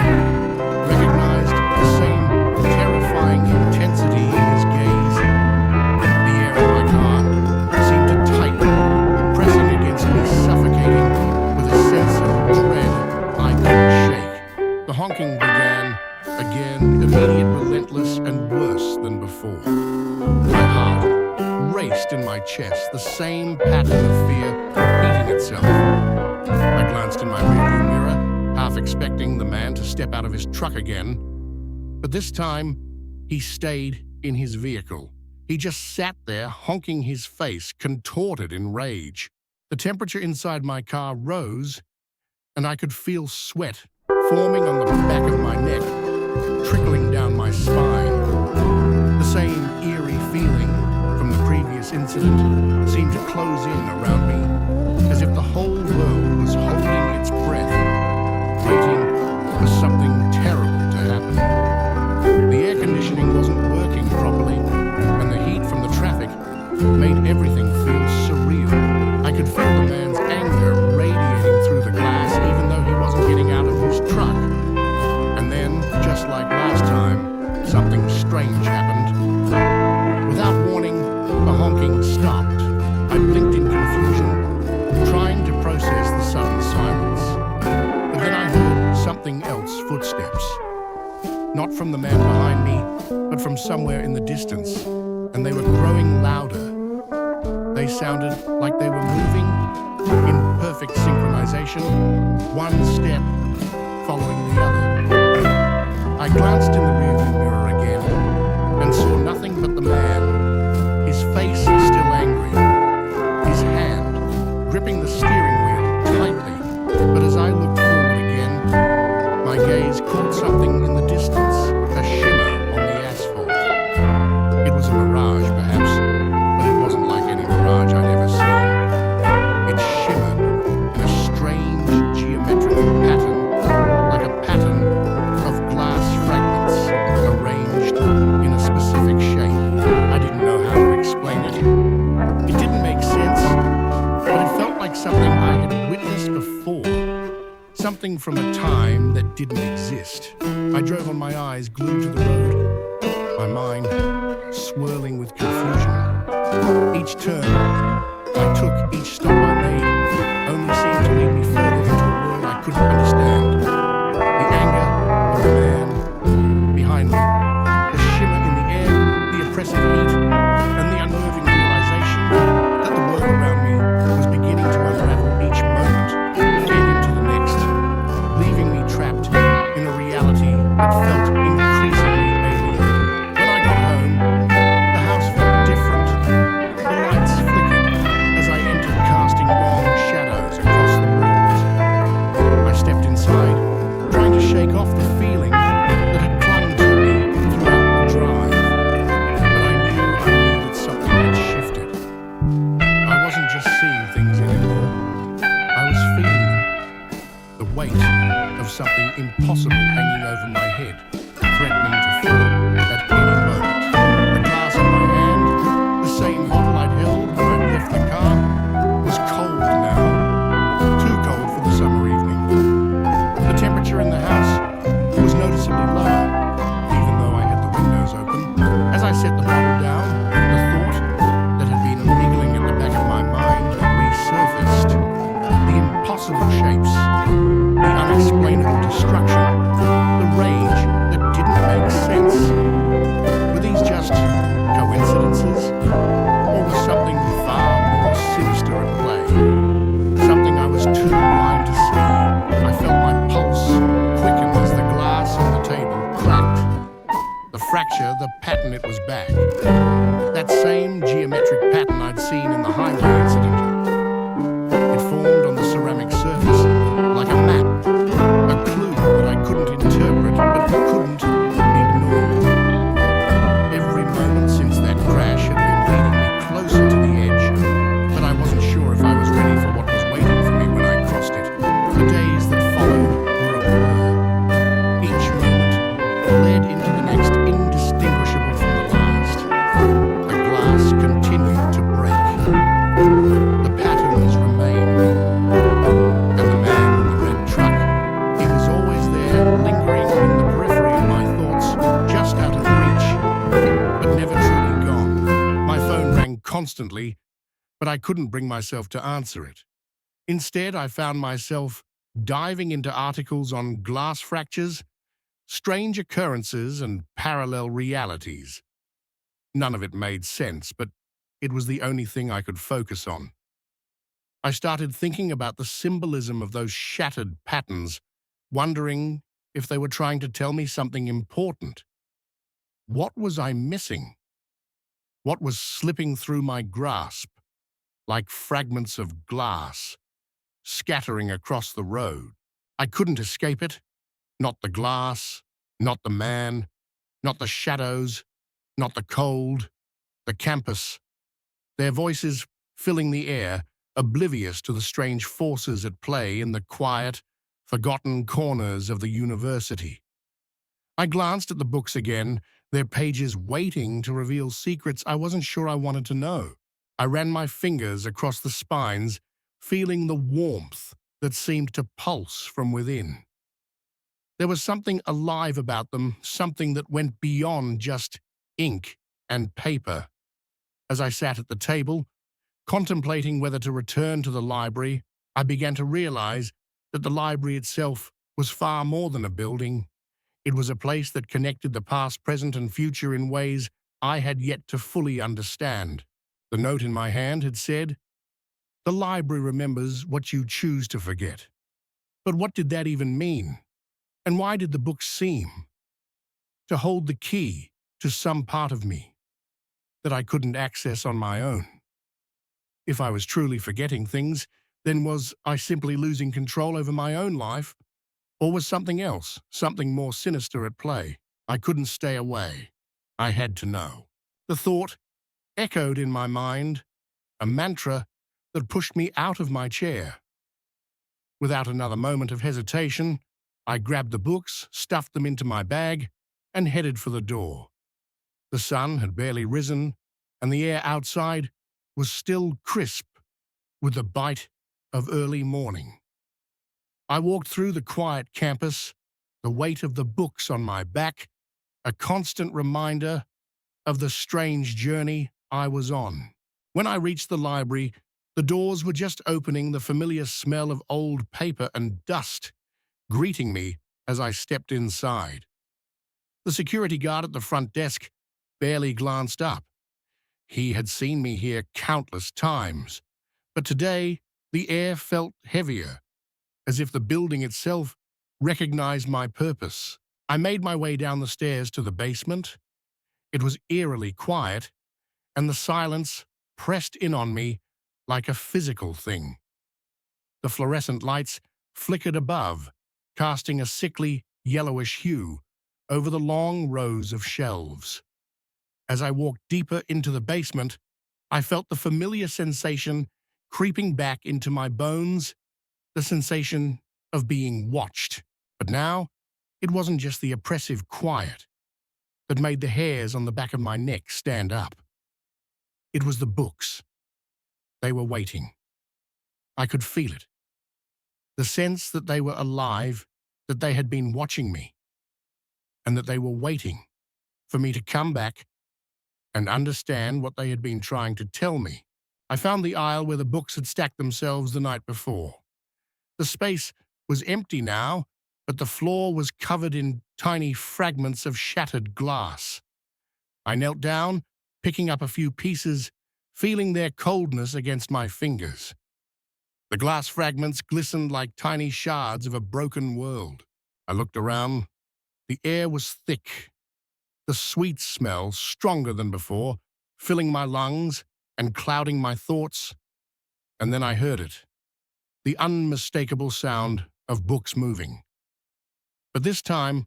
Recognized the same terrifying intensity in his gaze. The air in my car seemed to tighten, pressing against me, suffocating with a sense of dread I couldn't shake. The honking began again, immediate, relentless, and worse than before. My heart raced in my chest, the same pattern of fear repeating itself. I glanced in my rearview mirror, half expecting the man to step out of his truck again. But this time, he stayed in his vehicle. He just sat there, honking his face, contorted in rage. The temperature inside my car rose, and I could feel sweat forming on the back of my neck, trickling down my spine. The same eerie feeling from the previous incident seemed to close in around me, as if the whole world was holding its breath, waiting for something terrible to happen. The air conditioning wasn't working properly, and the heat from the traffic made everything feel surreal. I could feel the man's anger radiating through the glass, even though he wasn't getting out of his truck. And then, just like last time, something strange happened. Without warning, the honking stopped. I blinked in confusion, trying to process the sudden silence. But then I heard something else, footsteps. Not from the man behind me, but from somewhere in the distance, and they were growing louder. They sounded like they were moving in perfect synchronization, one step following the other. I glanced in the rearview mirror again and saw nothing but the man, his face still angry, his hand gripping the steering wheel tightly. But as I looked forward again, my gaze caught something in the distance, a shimmer on the asphalt. It was a mirage, perhaps, but it wasn't like any mirage I'd ever seen. It shimmered in a strange geometrical pattern, like a pattern of glass fragments arranged in a specific shape. I didn't know how to explain it. It didn't make sense, but it felt like something I had witnessed before. Something from a time that didn't exist. I drove on my eyes glued to the road, my mind swirling with confusion. Each turn I took, each stop I made, only seemed to lead me further into a world I couldn't understand. The anger The fracture, the pattern, it was back. That same geometric pattern I'd seen in the highway incident. It formed on the ceramic surface like a map, a clue that I couldn't interpret but couldn't ignore. Every moment since that crash had been leading me closer to the edge, but I wasn't sure if I was ready for what was waiting for me when I crossed it. The days that followed were a blur. Each moment led into the next, indistinguishable from the last. The glass continued to break. The patterns remained. And the man in the red truck, he was always there, lingering in the periphery of my thoughts, just out of reach, but never truly gone. My phone rang constantly, but I couldn't bring myself to answer it. Instead, I found myself diving into articles on glass fractures, strange occurrences, and parallel realities. None of it made sense, but it was the only thing I could focus on. I started thinking about the symbolism of those shattered patterns, wondering if they were trying to tell me something important. What was I missing? What was slipping through my grasp, like fragments of glass, scattering across the road? I couldn't escape it. Not the glass, not the man, not the shadows, not the cold, the campus. Their voices filling the air, oblivious to the strange forces at play in the quiet, forgotten corners of the university. I glanced at the books again, their pages waiting to reveal secrets I wasn't sure I wanted to know. I ran my fingers across the spines, feeling the warmth that seemed to pulse from within. There was something alive about them, something that went beyond just ink and paper. As I sat at the table, contemplating whether to return to the library, I began to realize that the library itself was far more than a building. It was a place that connected the past, present, and future in ways I had yet to fully understand. The note in my hand had said, "The library remembers what you choose to forget." But what did that even mean? And why did the book seem to hold the key to some part of me that I couldn't access on my own? If I was truly forgetting things, then was I simply losing control over my own life? Or was something else, something more sinister at play? I couldn't stay away. I had to know. The thought echoed in my mind, a mantra that pushed me out of my chair. Without another moment of hesitation, I grabbed the books, stuffed them into my bag, and headed for the door. The sun had barely risen, and the air outside was still crisp with the bite of early morning. I walked through the quiet campus, the weight of the books on my back, a constant reminder of the strange journey I was on. When I reached the library, the doors were just opening, the familiar smell of old paper and dust greeting me as I stepped inside. The security guard at the front desk barely glanced up. He had seen me here countless times, but today the air felt heavier, as if the building itself recognized my purpose. I made my way down the stairs to the basement. It was eerily quiet, and the silence pressed in on me like a physical thing. The fluorescent lights flickered above, casting a sickly, yellowish hue over the long rows of shelves. As I walked deeper into the basement, I felt the familiar sensation creeping back into my bones, the sensation of being watched. But now, it wasn't just the oppressive quiet that made the hairs on the back of my neck stand up. It was the books. They were waiting. I could feel it. The sense that they were alive, that they had been watching me, and that they were waiting for me to come back and understand what they had been trying to tell me. I found the aisle where the books had stacked themselves the night before. The space was empty now, but the floor was covered in tiny fragments of shattered glass. I knelt down, picking up a few pieces, feeling their coldness against my fingers. The glass fragments glistened like tiny shards of a broken world. I looked around. The air was thick, the sweet smell stronger than before, filling my lungs and clouding my thoughts. And then I heard it, the unmistakable sound of books moving. But this time,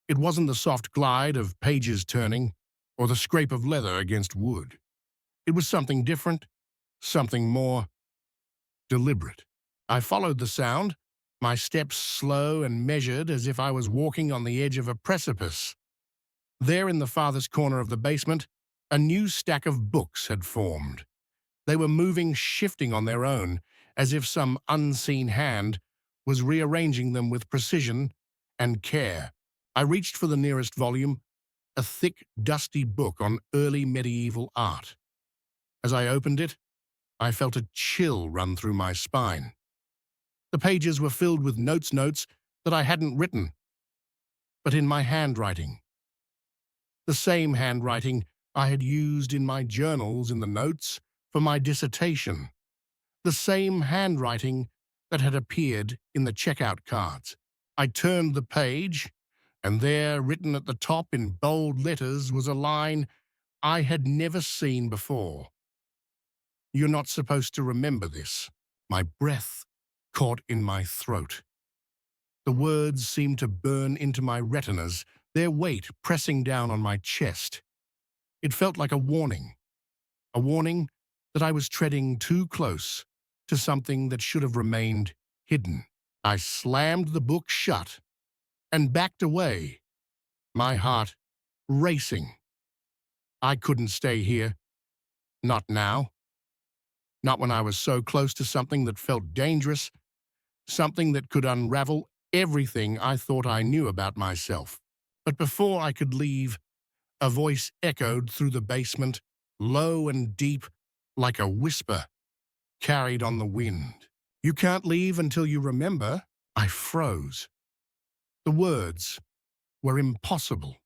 it wasn't the soft glide of pages turning or the scrape of leather against wood. It was something different, something more deliberate. I followed the sound, my steps slow and measured as if I was walking on the edge of a precipice. There in the farthest corner of the basement, a new stack of books had formed. They were moving, shifting on their own, as if some unseen hand was rearranging them with precision and care. I reached for the nearest volume, a thick, dusty book on early medieval art. As I opened it, I felt a chill run through my spine. The pages were filled with notes that I hadn't written, but in my handwriting. The same handwriting I had used in my journals in the notes for my dissertation. The same handwriting that had appeared in the checkout cards. I turned the page, and there, written at the top in bold letters, was a line I had never seen before. "You're not supposed to remember this." My breath caught in my throat. The words seemed to burn into my retinas, their weight pressing down on my chest. It felt like a warning that I was treading too close to something that should have remained hidden. I slammed the book shut and backed away, my heart racing. I couldn't stay here. Not now. Not when I was so close to something that felt dangerous, something that could unravel everything I thought I knew about myself. But before I could leave, a voice echoed through the basement, low and deep, like a whisper carried on the wind. "You can't leave until you remember." I froze. The words were impossible.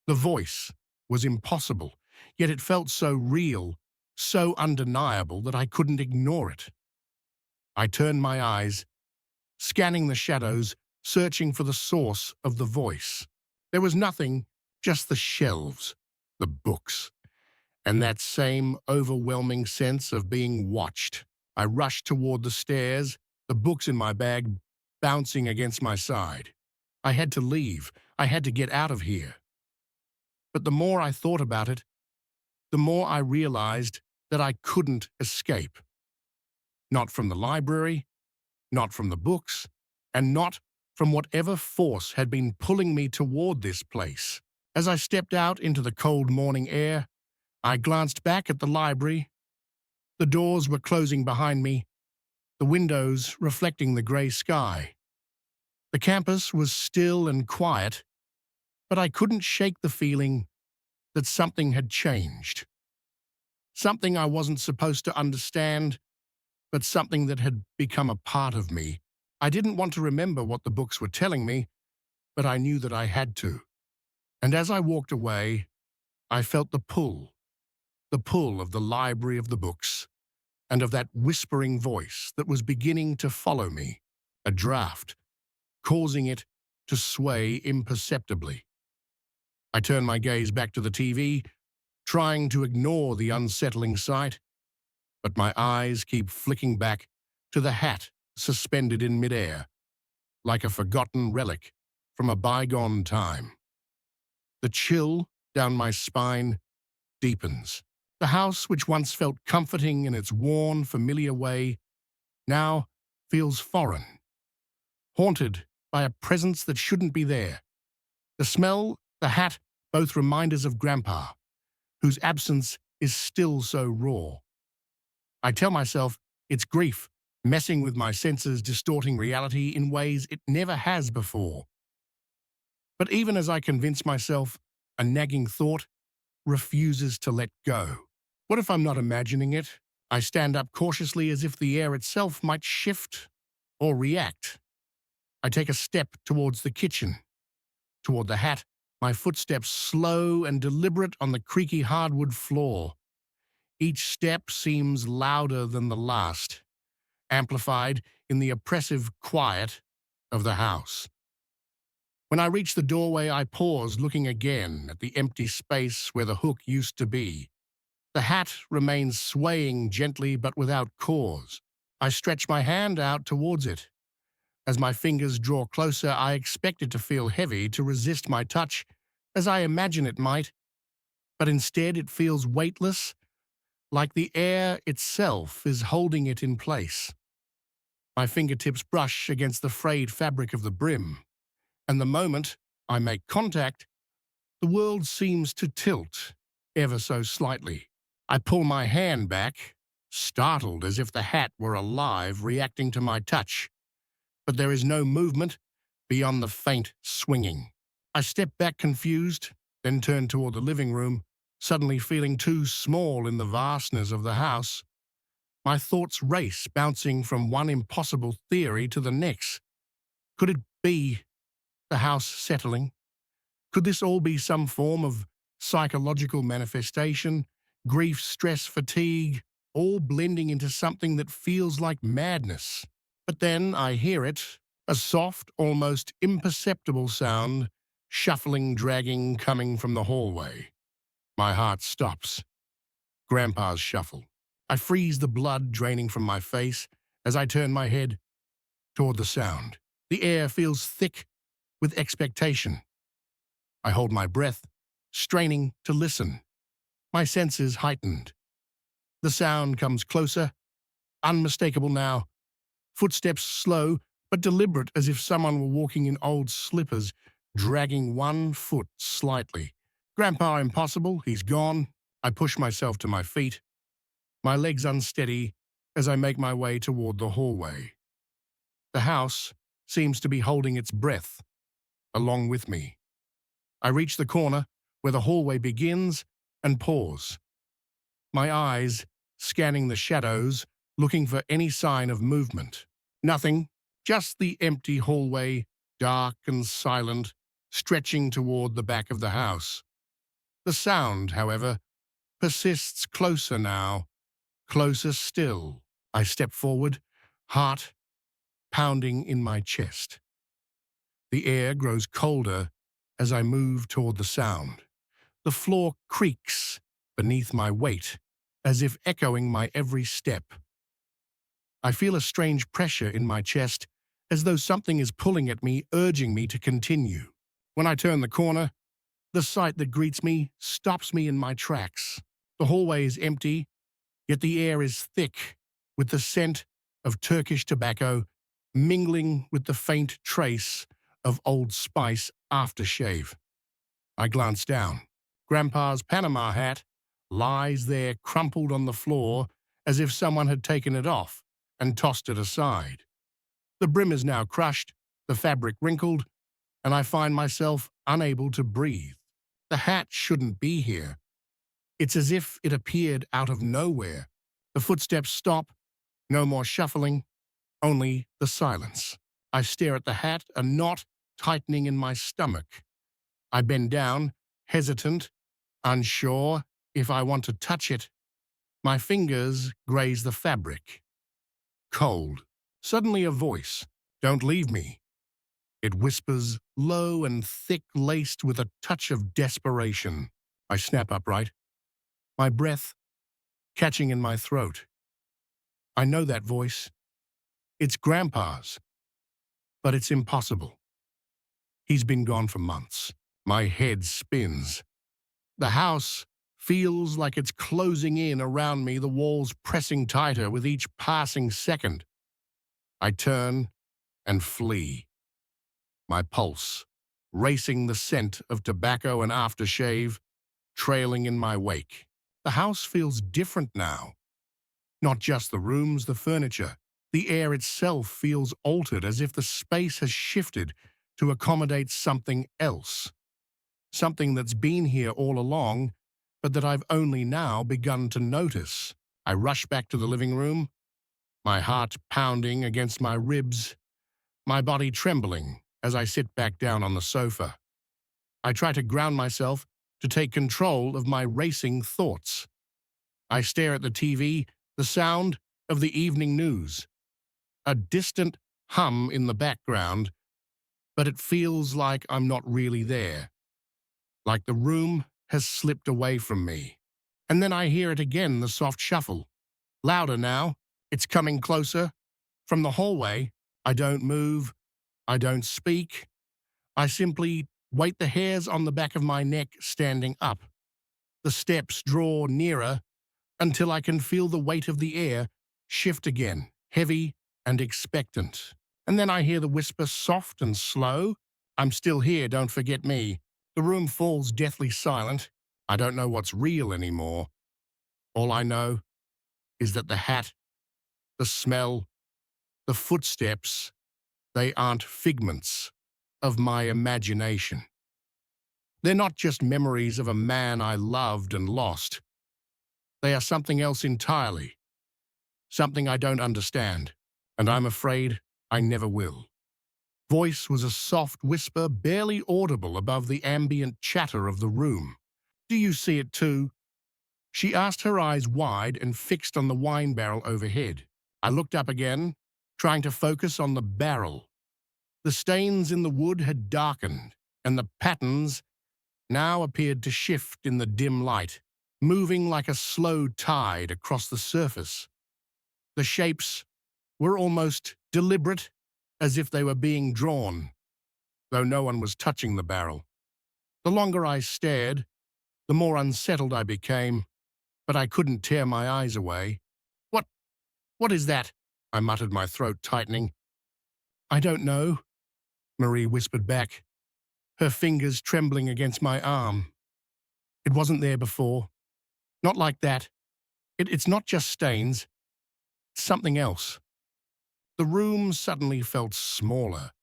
The voice was impossible, yet it felt so real, so undeniable that I couldn't ignore it. I turned my eyes, scanning the shadows, searching for the source of the voice. There was nothing, just the shelves, the books, and that same overwhelming sense of being watched. I rushed toward the stairs, the books in my bag bouncing against my side. I had to leave. I had to get out of here. But the more I thought about it, the more I realized that I couldn't escape. Not from the library, not from the books, and not from whatever force had been pulling me toward this place. As I stepped out into the cold morning air, I glanced back at the library. The doors were closing behind me, the windows reflecting the grey sky. The campus was still and quiet, but I couldn't shake the feeling that something had changed. Something I wasn't supposed to understand, but something that had become a part of me. I didn't want to remember what the books were telling me, but I knew that I had to. And as I walked away, I felt the pull of the library of the books, and of that whispering voice that was beginning to follow me, a draft, causing it to sway imperceptibly. I turned my gaze back to the TV, trying to ignore the unsettling sight, but my eyes keep flicking back to the hat suspended in midair, like a forgotten relic from a bygone time. The chill down my spine deepens. The house, which once felt comforting in its worn, familiar way, now feels foreign, haunted by a presence that shouldn't be there. The smell, the hat, both reminders of Grandpa, whose absence is still so raw. I tell myself it's grief, messing with my senses, distorting reality in ways it never has before. But even as I convince myself, a nagging thought refuses to let go. What if I'm not imagining it? I stand up cautiously as if the air itself might shift or react. I take a step towards the kitchen, toward the hat, my footsteps slow and deliberate on the creaky hardwood floor. Each step seems louder than the last, amplified in the oppressive quiet of the house. When I reach the doorway, I pause, looking again at the empty space where the hook used to be. The hat remains swaying gently but without cause. I stretch my hand out towards it. As my fingers draw closer, I expect it to feel heavy, to resist my touch, as I imagine it might. But instead it feels weightless, like the air itself is holding it in place. My fingertips brush against the frayed fabric of the brim, and the moment I make contact, the world seems to tilt, ever so slightly. I pull my hand back, startled as if the hat were alive, reacting to my touch. But there is no movement beyond the faint swinging. I step back confused, then turn toward the living room, suddenly feeling too small in the vastness of the house. My thoughts race, bouncing from one impossible theory to the next. Could it be the house settling? Could this all be some form of psychological manifestation, grief, stress, fatigue, all blending into something that feels like madness? But then I hear it, a soft, almost imperceptible sound, shuffling, dragging, coming from the hallway. My heart stops. Grandpa's shuffle. I freeze, the blood draining from my face as I turn my head toward the sound. The air feels thick with expectation. I hold my breath, straining to listen. My senses heightened. The sound comes closer, unmistakable now. Footsteps slow but deliberate, as if someone were walking in old slippers, dragging one foot slightly. Grandpa impossible, he's gone. I push myself to my feet, my legs unsteady as I make my way toward the hallway. The house seems to be holding its breath, along with me. I reach the corner where the hallway begins and pause. My eyes scanning the shadows, looking for any sign of movement. Nothing, just the empty hallway, dark and silent, stretching toward the back of the house. The sound, however, persists closer now, closer still. I step forward, heart pounding in my chest. The air grows colder as I move toward the sound. The floor creaks beneath my weight, as if echoing my every step. I feel a strange pressure in my chest, as though something is pulling at me, urging me to continue. When I turn the corner, the sight that greets me stops me in my tracks. The hallway is empty, yet the air is thick with the scent of Turkish tobacco, mingling with the faint trace of Old Spice aftershave. I glance down. Grandpa's Panama hat lies there crumpled on the floor, as if someone had taken it off and tossed it aside. The brim is now crushed, the fabric wrinkled, and I find myself unable to breathe. The hat shouldn't be here. It's as if it appeared out of nowhere. The footsteps stop, no more shuffling, only the silence. I stare at the hat, a knot tightening in my stomach. I bend down, hesitant, unsure if I want to touch it. My fingers graze the fabric. Cold. Suddenly a voice. Don't leave me. It whispers, low and thick, laced with a touch of desperation. I snap upright, my breath catching in my throat. I know that voice. It's Grandpa's, but it's impossible. He's been gone for months. My head spins. The house feels like it's closing in around me, the walls pressing tighter with each passing second. I turn and flee. My pulse, racing, the scent of tobacco and aftershave, trailing in my wake. The house feels different now. Not just the rooms, the furniture. The air itself feels altered, as if the space has shifted to accommodate something else. Something that's been here all along, but that I've only now begun to notice. I rush back to the living room, my heart pounding against my ribs, my body trembling as I sit back down on the sofa. I try to ground myself, to take control of my racing thoughts. I stare at the TV, the sound of the evening news. A distant hum in the background, but it feels like I'm not really there, like the room has slipped away from me. And then I hear it again, the soft shuffle. Louder now. It's coming closer. From the hallway, I don't move. I don't speak. I simply wait, the hairs on the back of my neck standing up. The steps draw nearer until I can feel the weight of the air shift again, heavy and expectant. And then I hear the whisper, soft and slow. I'm still here, don't forget me. The room falls deathly silent. I don't know what's real anymore. All I know is that the hat, the smell, the footsteps, they aren't figments of my imagination. They're not just memories of a man I loved and lost. They are something else entirely, something I don't understand, and I'm afraid I never will. Voice was a soft whisper, barely audible above the ambient chatter of the room. Do you see it too? She asked, her eyes wide and fixed on the wine barrel overhead. I looked up again, trying to focus on the barrel. The stains in the wood had darkened, and the patterns now appeared to shift in the dim light, moving like a slow tide across the surface. The shapes were almost deliberate, as if they were being drawn, though no one was touching the barrel. The longer I stared, the more unsettled I became, but I couldn't tear my eyes away. What is that?" I muttered, my throat tightening. "I don't know," Marie whispered back, her fingers trembling against my arm. "It wasn't there before. Not like that. It's not just stains. It's something else." The room suddenly felt smaller,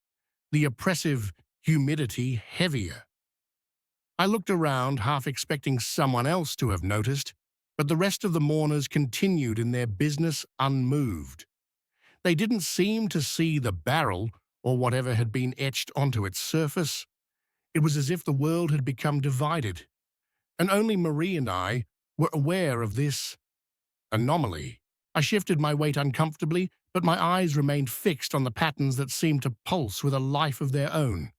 the oppressive humidity heavier. I looked around, half expecting someone else to have noticed, but the rest of the mourners continued in their business unmoved. They didn't seem to see the barrel or whatever had been etched onto its surface. It was as if the world had become divided, and only Marie and I were aware of this anomaly. I shifted my weight uncomfortably, but my eyes remained fixed on the patterns that seemed to pulse with a life of their own.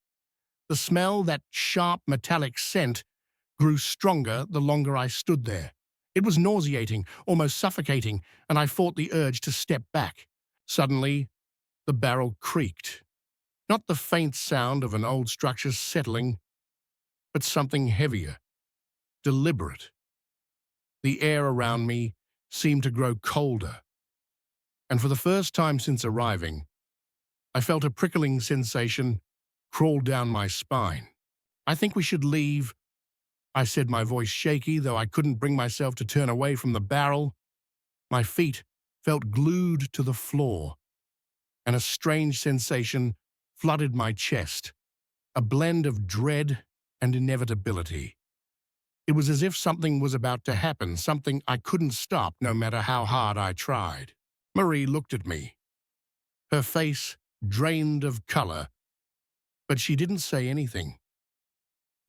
The smell, that sharp metallic scent, grew stronger the longer I stood there. It was nauseating, almost suffocating, and I fought the urge to step back. Suddenly, the barrel creaked. Not the faint sound of an old structure settling, but something heavier, deliberate. The air around me seemed to grow colder, and for the first time since arriving, I felt a prickling sensation crawl down my spine. "I think we should leave," I said, my voice shaky, though I couldn't bring myself to turn away from the barrel. My feet felt glued to the floor, and a strange sensation flooded my chest, a blend of dread and inevitability. It was as if something was about to happen, something I couldn't stop no matter how hard I tried. Marie looked at me, her face drained of color, but she didn't say anything.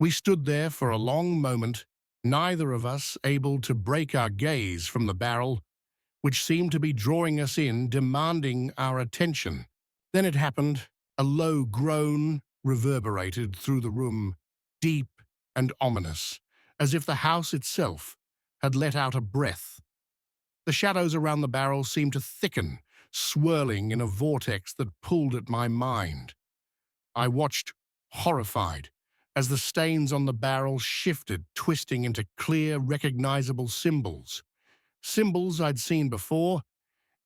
We stood there for a long moment, neither of us able to break our gaze from the barrel, which seemed to be drawing us in, demanding our attention. Then it happened. A low groan reverberated through the room, deep and ominous, as if the house itself had let out a breath. The shadows around the barrel seemed to thicken, swirling in a vortex that pulled at my mind. I watched, horrified, as the stains on the barrel shifted, twisting into clear, recognizable symbols. Symbols I'd seen before,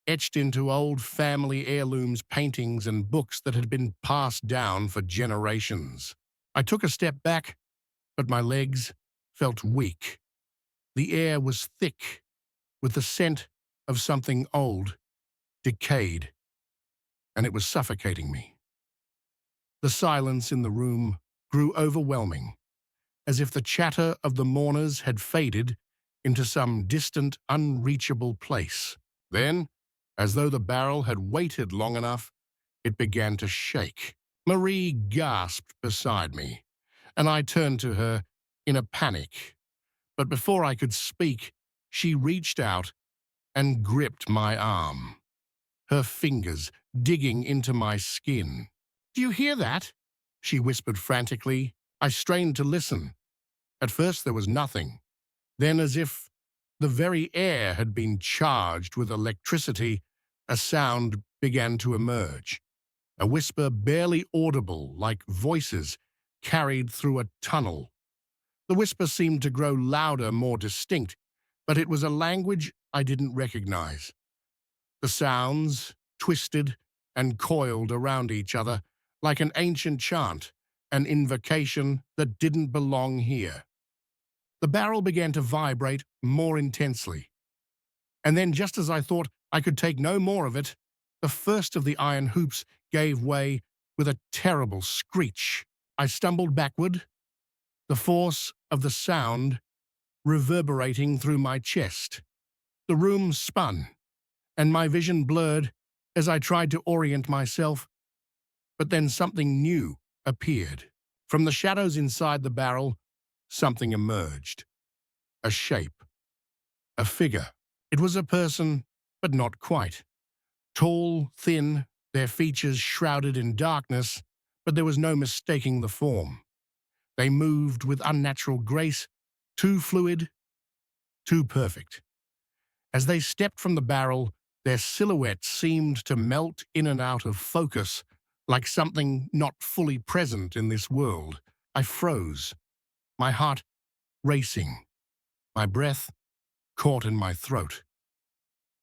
etched into old family heirlooms, paintings, and books that had been passed down for generations. I took a step back, but my legs felt weak. The air was thick, with the scent of something old, decayed, and it was suffocating me. The silence in the room grew overwhelming, as if the chatter of the mourners had faded into some distant, unreachable place. Then, as though the barrel had waited long enough, it began to shake. Marie gasped beside me, and I turned to her in a panic. But before I could speak, she reached out and gripped my arm, her fingers digging into my skin. "Do you hear that?" she whispered frantically. I strained to listen. At first there was nothing. Then, as if the very air had been charged with electricity, a sound began to emerge. A whisper barely audible, like voices carried through a tunnel. The whisper seemed to grow louder, more distinct, but it was a language I didn't recognize. The sounds twisted and coiled around each other like an ancient chant, an invocation that didn't belong here. The barrel began to vibrate more intensely. And then, just as I thought I could take no more of it, the first of the iron hoops gave way with a terrible screech. I stumbled backward, the force of the sound reverberating through my chest. The room spun, and my vision blurred as I tried to orient myself. But then something new appeared. From the shadows inside the barrel, something emerged. A shape. A figure. It was a person, but not quite. Tall, thin, their features shrouded in darkness, but there was no mistaking the form. They moved with unnatural grace, too fluid, too perfect. As they stepped from the barrel, their silhouette seemed to melt in and out of focus, like something not fully present in this world. I froze, my heart racing, my breath caught in my throat.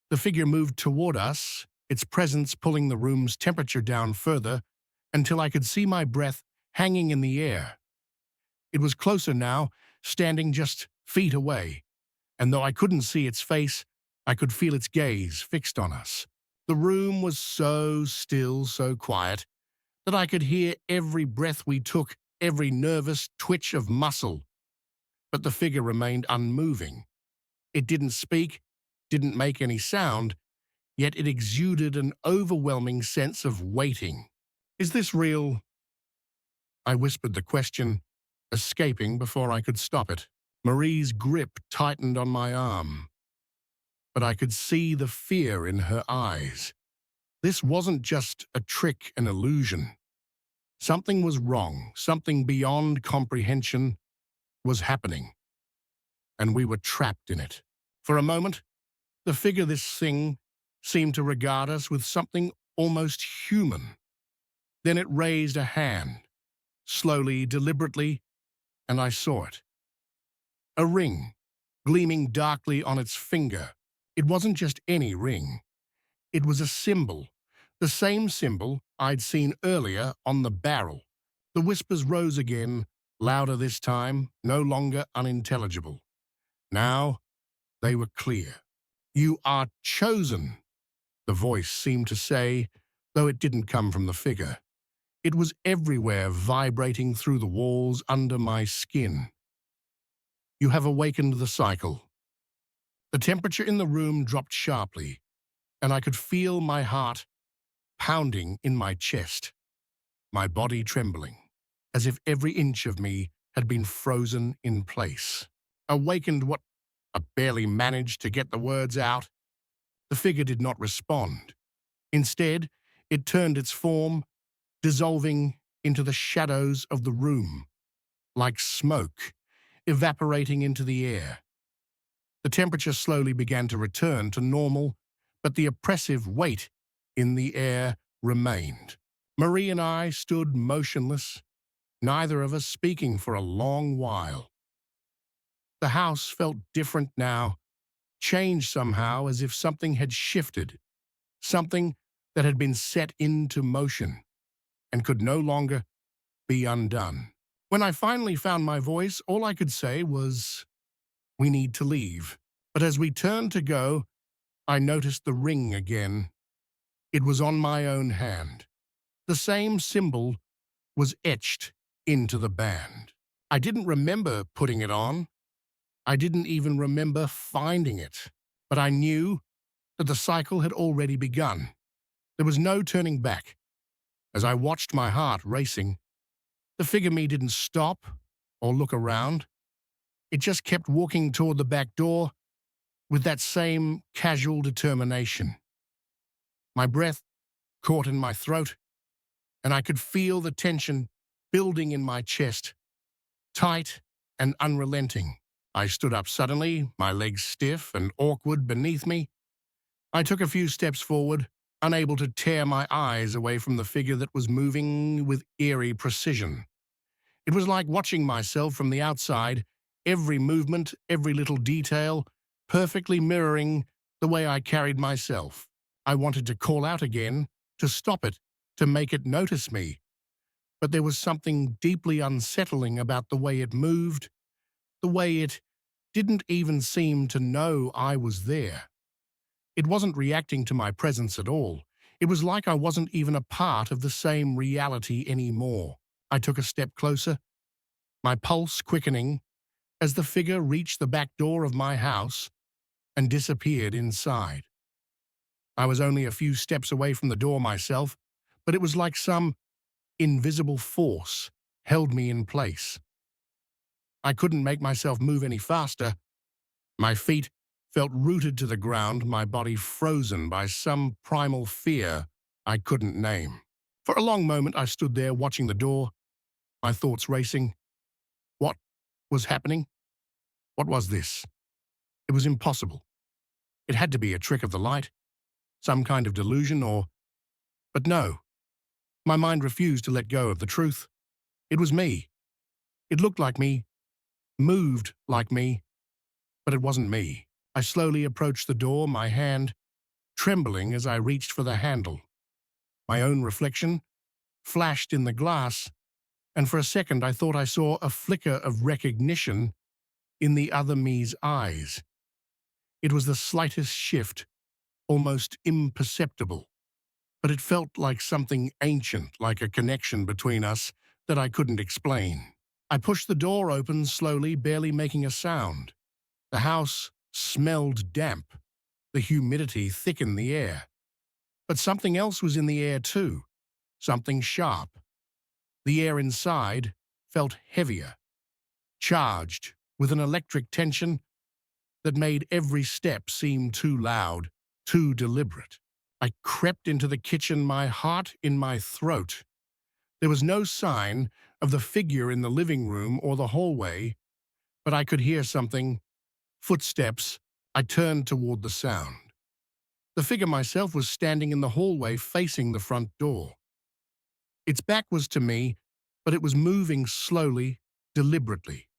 The figure moved toward us, its presence pulling the room's temperature down further until I could see my breath hanging in the air. It was closer now, standing just feet away, and though I couldn't see its face, I could feel its gaze fixed on us. The room was so still, so quiet, that I could hear every breath we took, every nervous twitch of muscle. But the figure remained unmoving. It didn't speak, didn't make any sound, yet it exuded an overwhelming sense of waiting. Is this real? I whispered the question, escaping before I could stop it. Marie's grip tightened on my arm, but I could see the fear in her eyes. This wasn't just a trick, an illusion. Something was wrong, something beyond comprehension was happening, and we were trapped in it. For a moment, the figure, this thing, seemed to regard us with something almost human. Then it raised a hand, slowly, deliberately, and I saw it. A ring, gleaming darkly on its finger. It wasn't just any ring. It was a symbol, the same symbol I'd seen earlier on the barrel. The whispers rose again, louder this time, no longer unintelligible. Now they were clear. You are chosen, the voice seemed to say, though it didn't come from the figure. It was everywhere, vibrating through the walls under my skin. You have awakened the cycle. The temperature in the room dropped sharply, and I could feel my heart pounding in my chest, my body trembling, as if every inch of me had been frozen in place. Awakened what? I barely managed to get the words out. The figure did not respond. Instead, it turned its form, dissolving into the shadows of the room, like smoke, evaporating into the air. The temperature slowly began to return to normal, but the oppressive weight in the air remained. Marie and I stood motionless, neither of us speaking for a long while. The house felt different now, changed somehow, as if something had shifted, something that had been set into motion and could no longer be undone. When I finally found my voice, all I could say was, "We need to leave." But as we turned to go, I noticed the ring again. It was on my own hand. The same symbol was etched into the band. I didn't remember putting it on. I didn't even remember finding it. But I knew that the cycle had already begun. There was no turning back. As I watched my heart racing, the figure me didn't stop or look around. It just kept walking toward the back door with that same casual determination. My breath caught in my throat, and I could feel the tension building in my chest, tight and unrelenting. I stood up suddenly, my legs stiff and awkward beneath me. I took a few steps forward, unable to tear my eyes away from the figure that was moving with eerie precision. It was like watching myself from the outside, every movement, every little detail, perfectly mirroring the way I carried myself. I wanted to call out again, to stop it, to make it notice me. But there was something deeply unsettling about the way it moved, the way it didn't even seem to know I was there. It wasn't reacting to my presence at all. It was like I wasn't even a part of the same reality anymore. I took a step closer, my pulse quickening, as the figure reached the back door of my house and disappeared inside. I was only a few steps away from the door myself, but it was like some invisible force held me in place. I couldn't make myself move any faster. My feet felt rooted to the ground, my body frozen by some primal fear I couldn't name. For a long moment I stood there watching the door, my thoughts racing. What was happening? What was this? It was impossible. It had to be a trick of the light, some kind of delusion or... But no, my mind refused to let go of the truth. It was me. It looked like me, moved like me, but it wasn't me. I slowly approached the door, my hand trembling as I reached for the handle. My own reflection flashed in the glass, and for a second I thought I saw a flicker of recognition in the other me's eyes. It was the slightest shift, almost imperceptible, but it felt like something ancient, like a connection between us that I couldn't explain. I pushed the door open slowly, barely making a sound. The house smelled damp. The humidity thickened the air. But something else was in the air too, something sharp. The air inside felt heavier, charged with an electric tension that made every step seem too loud, too deliberate. I crept into the kitchen, my heart in my throat. There was no sign of the figure in the living room or the hallway, but I could hear something. Footsteps. I turned toward the sound. The figure myself was standing in the hallway facing the front door. Its back was to me, but it was moving slowly, deliberately.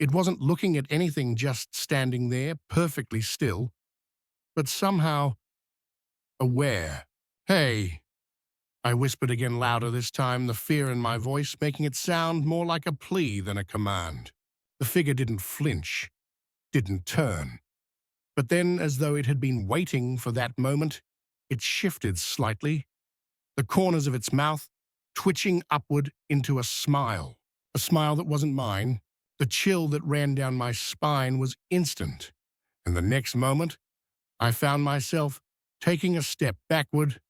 It wasn't looking at anything, just standing there, perfectly still, but somehow aware. "Hey," I whispered again, louder this time, the fear in my voice making it sound more like a plea than a command. The figure didn't flinch, didn't turn. But then, as though it had been waiting for that moment, it shifted slightly, the corners of its mouth twitching upward into a smile that wasn't mine. The chill that ran down my spine was instant, and the next moment, I found myself taking a step backward,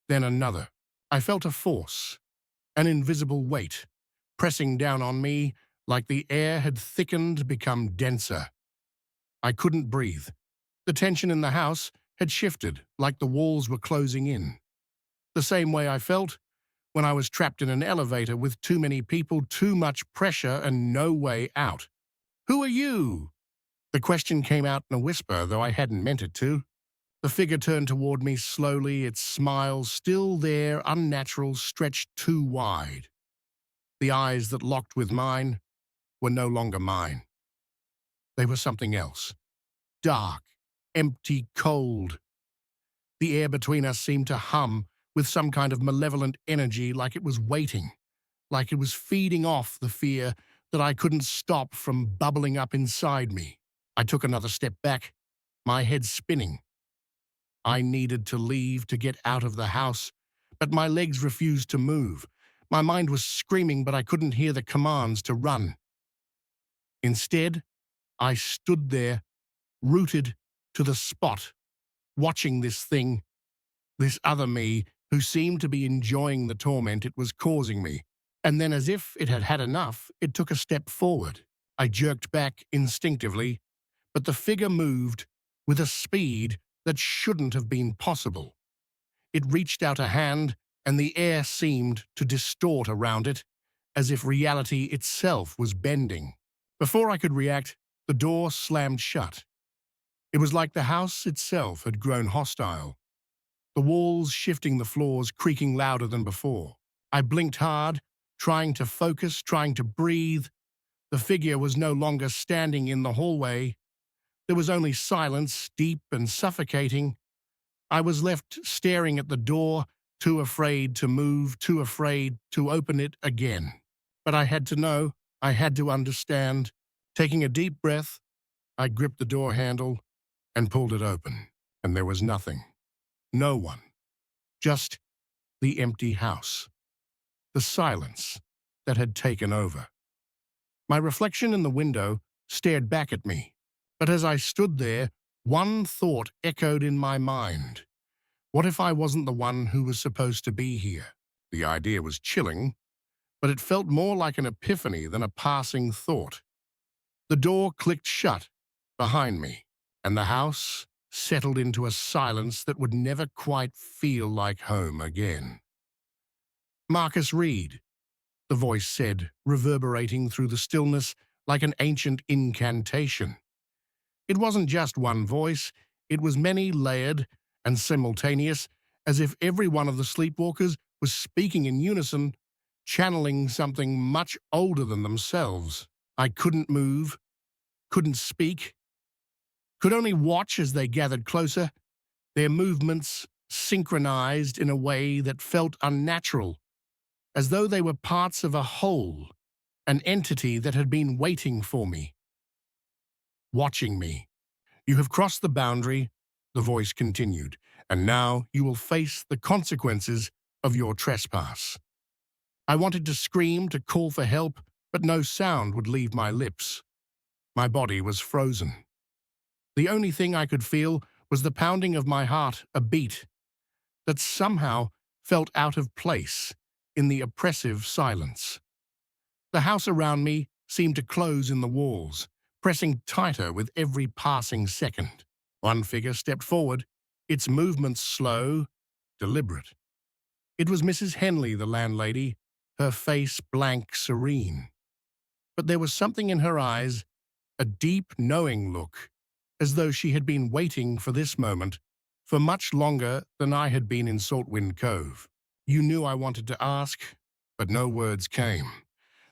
then another. I felt a force, an invisible weight, pressing down on me like the air had thickened, become denser. I couldn't breathe. The tension in the house had shifted, like the walls were closing in. The same way I felt when I was trapped in an elevator with too many people, too much pressure, and no way out. "Who are you?" The question came out in a whisper, though I hadn't meant it to. The figure turned toward me slowly, its smile still there, unnatural, stretched too wide. The eyes that locked with mine were no longer mine. They were something else. Dark, empty, cold. The air between us seemed to hum with some kind of malevolent energy, like it was waiting, like it was feeding off the fear that I couldn't stop from bubbling up inside me. I took another step back, my head spinning. I needed to leave, to get out of the house, but my legs refused to move. My mind was screaming, but I couldn't hear the commands to run. Instead, I stood there, rooted to the spot, watching this thing, this other me, who seemed to be enjoying the torment it was causing me. And then, as if it had had enough, it took a step forward. I jerked back instinctively, but the figure moved with a speed that shouldn't have been possible. It reached out a hand, and the air seemed to distort around it, as if reality itself was bending. Before I could react, the door slammed shut. It was like the house itself had grown hostile, the walls shifting, the floors creaking louder than before. I blinked hard, trying to focus, trying to breathe. The figure was no longer standing in the hallway. There was only silence, deep and suffocating. I was left staring at the door, too afraid to move, too afraid to open it again. But I had to know, I had to understand. Taking a deep breath, I gripped the door handle and pulled it open. And there was nothing. No one. Just the empty house. The silence that had taken over. My reflection in the window stared back at me. But as I stood there, one thought echoed in my mind. What if I wasn't the one who was supposed to be here? The idea was chilling, but it felt more like an epiphany than a passing thought. The door clicked shut behind me, and the house settled into a silence that would never quite feel like home again. "Marcus Reed," the voice said, reverberating through the stillness like an ancient incantation. It wasn't just one voice, it was many, layered and simultaneous, as if every one of the sleepwalkers was speaking in unison, channeling something much older than themselves. I couldn't move, couldn't speak, could only watch as they gathered closer, their movements synchronized in a way that felt unnatural, as though they were parts of a whole, an entity that had been waiting for me, watching me. "You have crossed the boundary," the voice continued, "and now you will face the consequences of your trespass." I wanted to scream, to call for help, but no sound would leave my lips. My body was frozen. The only thing I could feel was the pounding of my heart, a beat that somehow felt out of place in the oppressive silence. The house around me seemed to close in the walls, pressing tighter with every passing second. One figure stepped forward, its movements slow, deliberate. It was Mrs. Henley, the landlady, her face blank, serene. But there was something in her eyes, a deep, knowing look, as though she had been waiting for this moment for much longer than I had been in Saltwind Cove. "You knew I wanted to ask," but no words came.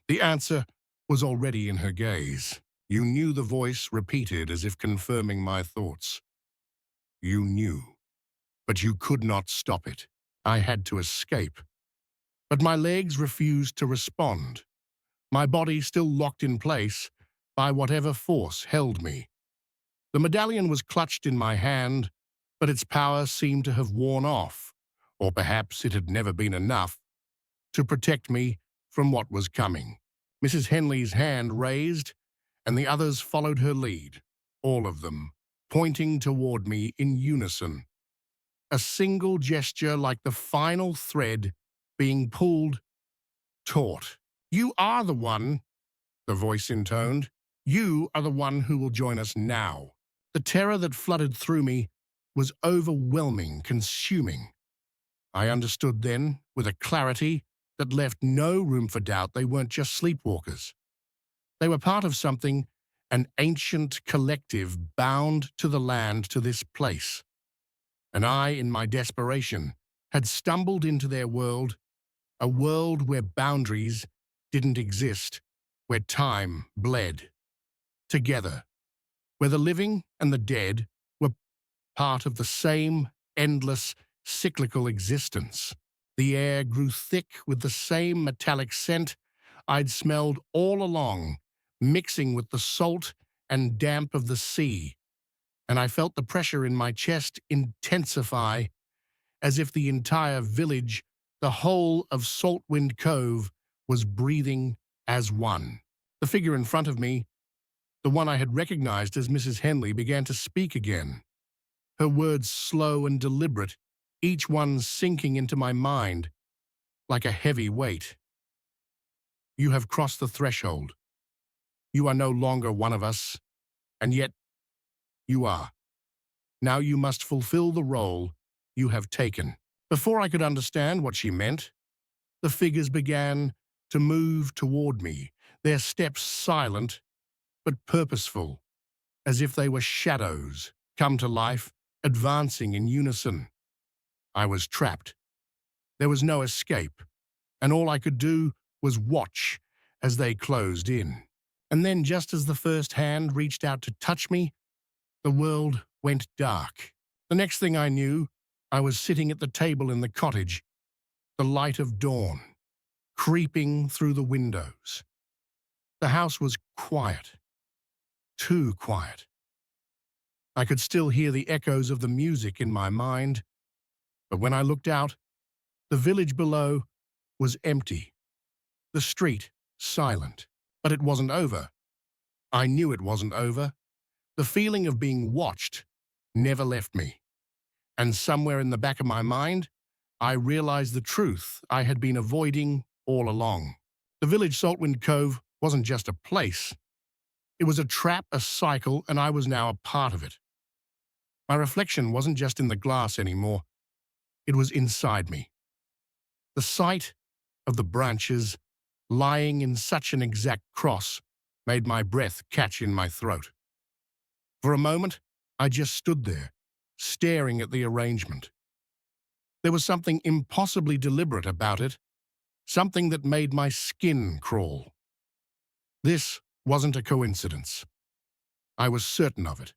The answer was already in her gaze. "You knew," the voice repeated as if confirming my thoughts. "You knew, but you could not stop it. I had to escape." But my legs refused to respond, my body still locked in place by whatever force held me. The medallion was clutched in my hand, but its power seemed to have worn off, or perhaps it had never been enough to protect me from what was coming. Mrs. Henley's hand raised, and the others followed her lead, all of them, pointing toward me in unison. A single gesture like the final thread being pulled taut. "You are the one," the voice intoned. "You are the one who will join us now." The terror that flooded through me was overwhelming, consuming. I understood then, with a clarity that left no room for doubt, they weren't just sleepwalkers. They were part of something, an ancient collective bound to the land, to this place. And I, in my desperation, had stumbled into their world, a world where boundaries didn't exist, where time bled together, where the living and the dead were part of the same endless, cyclical existence. The air grew thick with the same metallic scent I'd smelled all along, mixing with the salt and damp of the sea, and I felt the pressure in my chest intensify, as if the entire village, the whole of Saltwind Cove, was breathing as one. The figure in front of me, the one I had recognized as Mrs. Henley, began to speak again, her words slow and deliberate, each one sinking into my mind like a heavy weight. "You have crossed the threshold. You are no longer one of us, and yet you are. Now you must fulfill the role you have taken." Before I could understand what she meant, the figures began to move toward me, their steps silent but purposeful, as if they were shadows come to life, advancing in unison. I was trapped. There was no escape, and all I could do was watch as they closed in. And then, just as the first hand reached out to touch me, the world went dark. The next thing I knew, I was sitting at the table in the cottage, the light of dawn creeping through the windows. The house was quiet, too quiet. I could still hear the echoes of the music in my mind, but when I looked out, the village below was empty, the street silent. But it wasn't over. I knew it wasn't over. The feeling of being watched never left me. And somewhere in the back of my mind, I realized the truth I had been avoiding all along. The village Saltwind Cove wasn't just a place. It was a trap, a cycle, and I was now a part of it. My reflection wasn't just in the glass anymore. It was inside me. The sight of the branches lying in such an exact cross made my breath catch in my throat. For a moment, I just stood there, staring at the arrangement. There was something impossibly deliberate about it, something that made my skin crawl. This wasn't a coincidence. I was certain of it.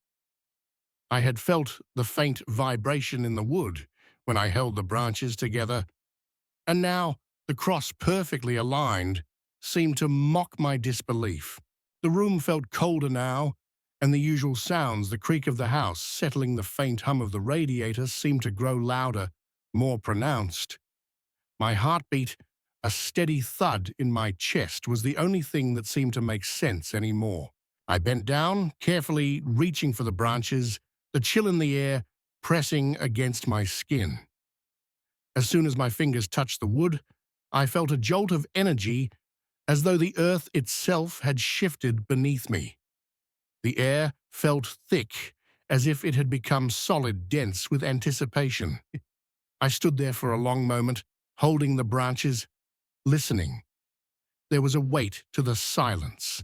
I had felt the faint vibration in the wood when I held the branches together, and now the cross, perfectly aligned, seemed to mock my disbelief. The room felt colder now, and the usual sounds, the creak of the house settling, the faint hum of the radiator, seemed to grow louder, more pronounced. My heartbeat, a steady thud in my chest, was the only thing that seemed to make sense anymore. I bent down, carefully reaching for the branches, the chill in the air pressing against my skin. As soon as my fingers touched the wood, I felt a jolt of energy, as though the earth itself had shifted beneath me. The air felt thick, as if it had become solid, dense with anticipation. I stood there for a long moment, holding the branches, listening. There was a weight to the silence,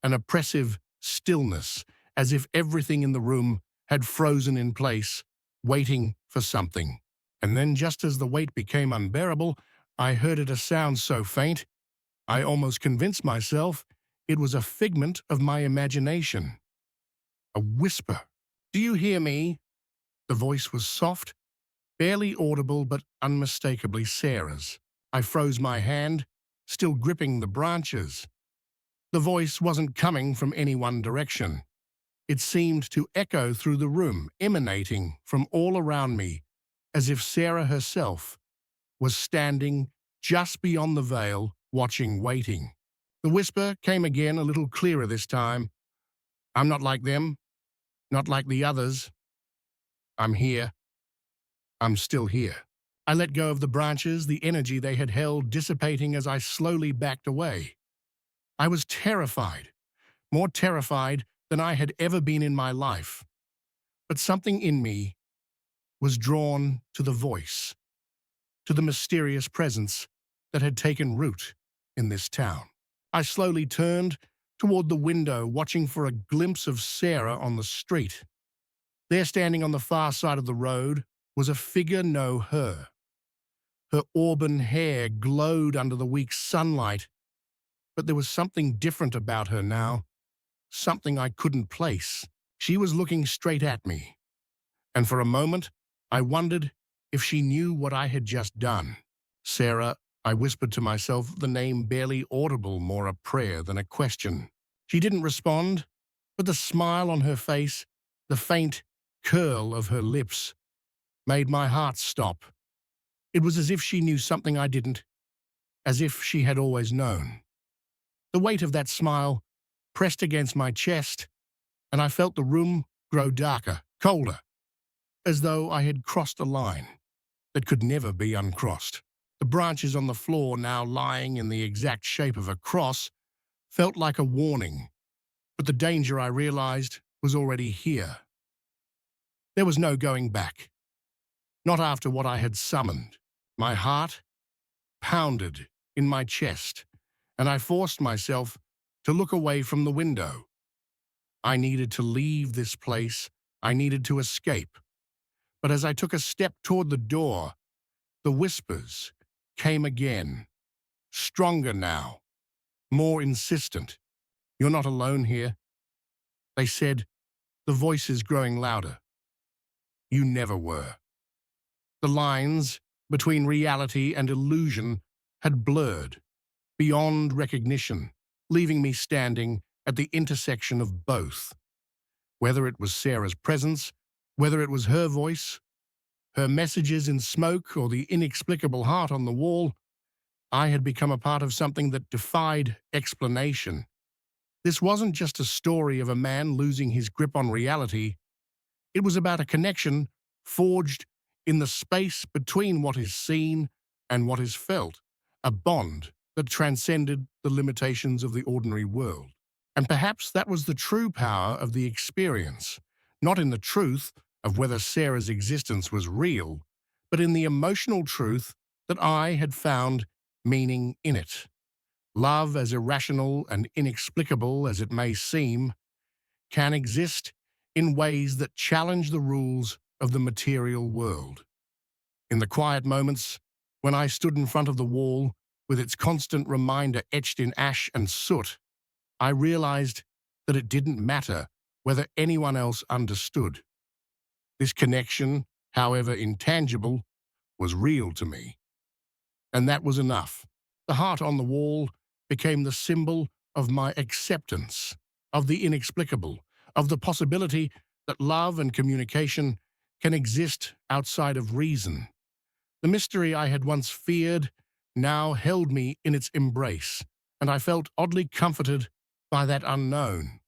an oppressive stillness, as if everything in the room had frozen in place, waiting for something. And then, just as the weight became unbearable, I heard a sound so faint, I almost convinced myself it was a figment of my imagination. A whisper. "Do you hear me?" The voice was soft, barely audible, but unmistakably Sarah's. I froze my hand, still gripping the branches. The voice wasn't coming from any one direction. It seemed to echo through the room, emanating from all around me, as if Sarah herself was standing just beyond the veil, watching, waiting. The whisper came again, a little clearer this time. "I'm not like them, not like the others. I'm here. I'm still here." I let go of the branches, the energy they had held dissipating as I slowly backed away. I was terrified, more terrified than I had ever been in my life. But something in me was drawn to the voice, to the mysterious presence that had taken root in this town. I slowly turned toward the window, watching for a glimpse of Sarah on the street. There, standing on the far side of the road, was a figure no her. Her auburn hair glowed under the weak sunlight, but there was something different about her now, something I couldn't place. She was looking straight at me, and for a moment I wondered if she knew what I had just done. "Sarah," I whispered to myself, the name barely audible, more a prayer than a question. She didn't respond, but the smile on her face, the faint curl of her lips, made my heart stop. It was as if she knew something I didn't, as if she had always known. The weight of that smile pressed against my chest, and I felt the room grow darker, colder, as though I had crossed a line that could never be uncrossed. The branches on the floor, now lying in the exact shape of a cross, felt like a warning, but the danger, I realized, was already here. There was no going back. not after what I had summoned. My heart pounded in my chest, and I forced myself to look away from the window. I needed to leave this place. I needed to escape. But as I took a step toward the door, the whispers came again, stronger now, more insistent. "You're not alone here," they said, the voices growing louder. "You never were." The lines between reality and illusion had blurred, beyond recognition, leaving me standing at the intersection of both. Whether it was Sarah's presence, whether it was her voice, her messages in smoke, or the inexplicable heart on the wall, I had become a part of something that defied explanation. This wasn't just a story of a man losing his grip on reality. It was about a connection forged in the space between what is seen and what is felt, a bond that transcended the limitations of the ordinary world. And perhaps that was the true power of the experience, not in the truth of whether Sarah's existence was real, but in the emotional truth that I had found meaning in it. Love, as irrational and inexplicable as it may seem, can exist in ways that challenge the rules of the material world. In the quiet moments, when I stood in front of the wall, with its constant reminder etched in ash and soot, I realized that it didn't matter whether anyone else understood. This connection, however intangible, was real to me. And that was enough. The heart on the wall became the symbol of my acceptance, of the inexplicable, of the possibility that love and communication can exist outside of reason. The mystery I had once feared now held me in its embrace, and I felt oddly comforted by that unknown.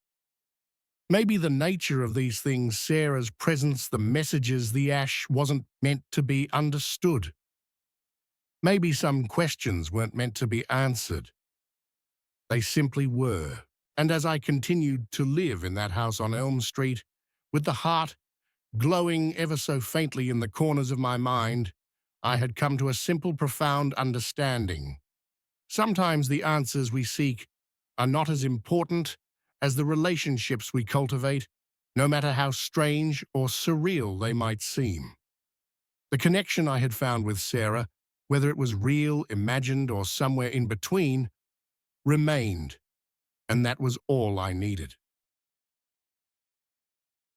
Maybe the nature of these things, Sarah's presence, the messages, the ash, wasn't meant to be understood. Maybe some questions weren't meant to be answered. They simply were. And as I continued to live in that house on Elm Street, with the heart glowing ever so faintly in the corners of my mind, I had come to a simple, profound understanding. Sometimes the answers we seek are not as important as the relationships we cultivate, no matter how strange or surreal they might seem. The connection I had found with Sarah, whether it was real, imagined, or somewhere in between, remained, and that was all I needed.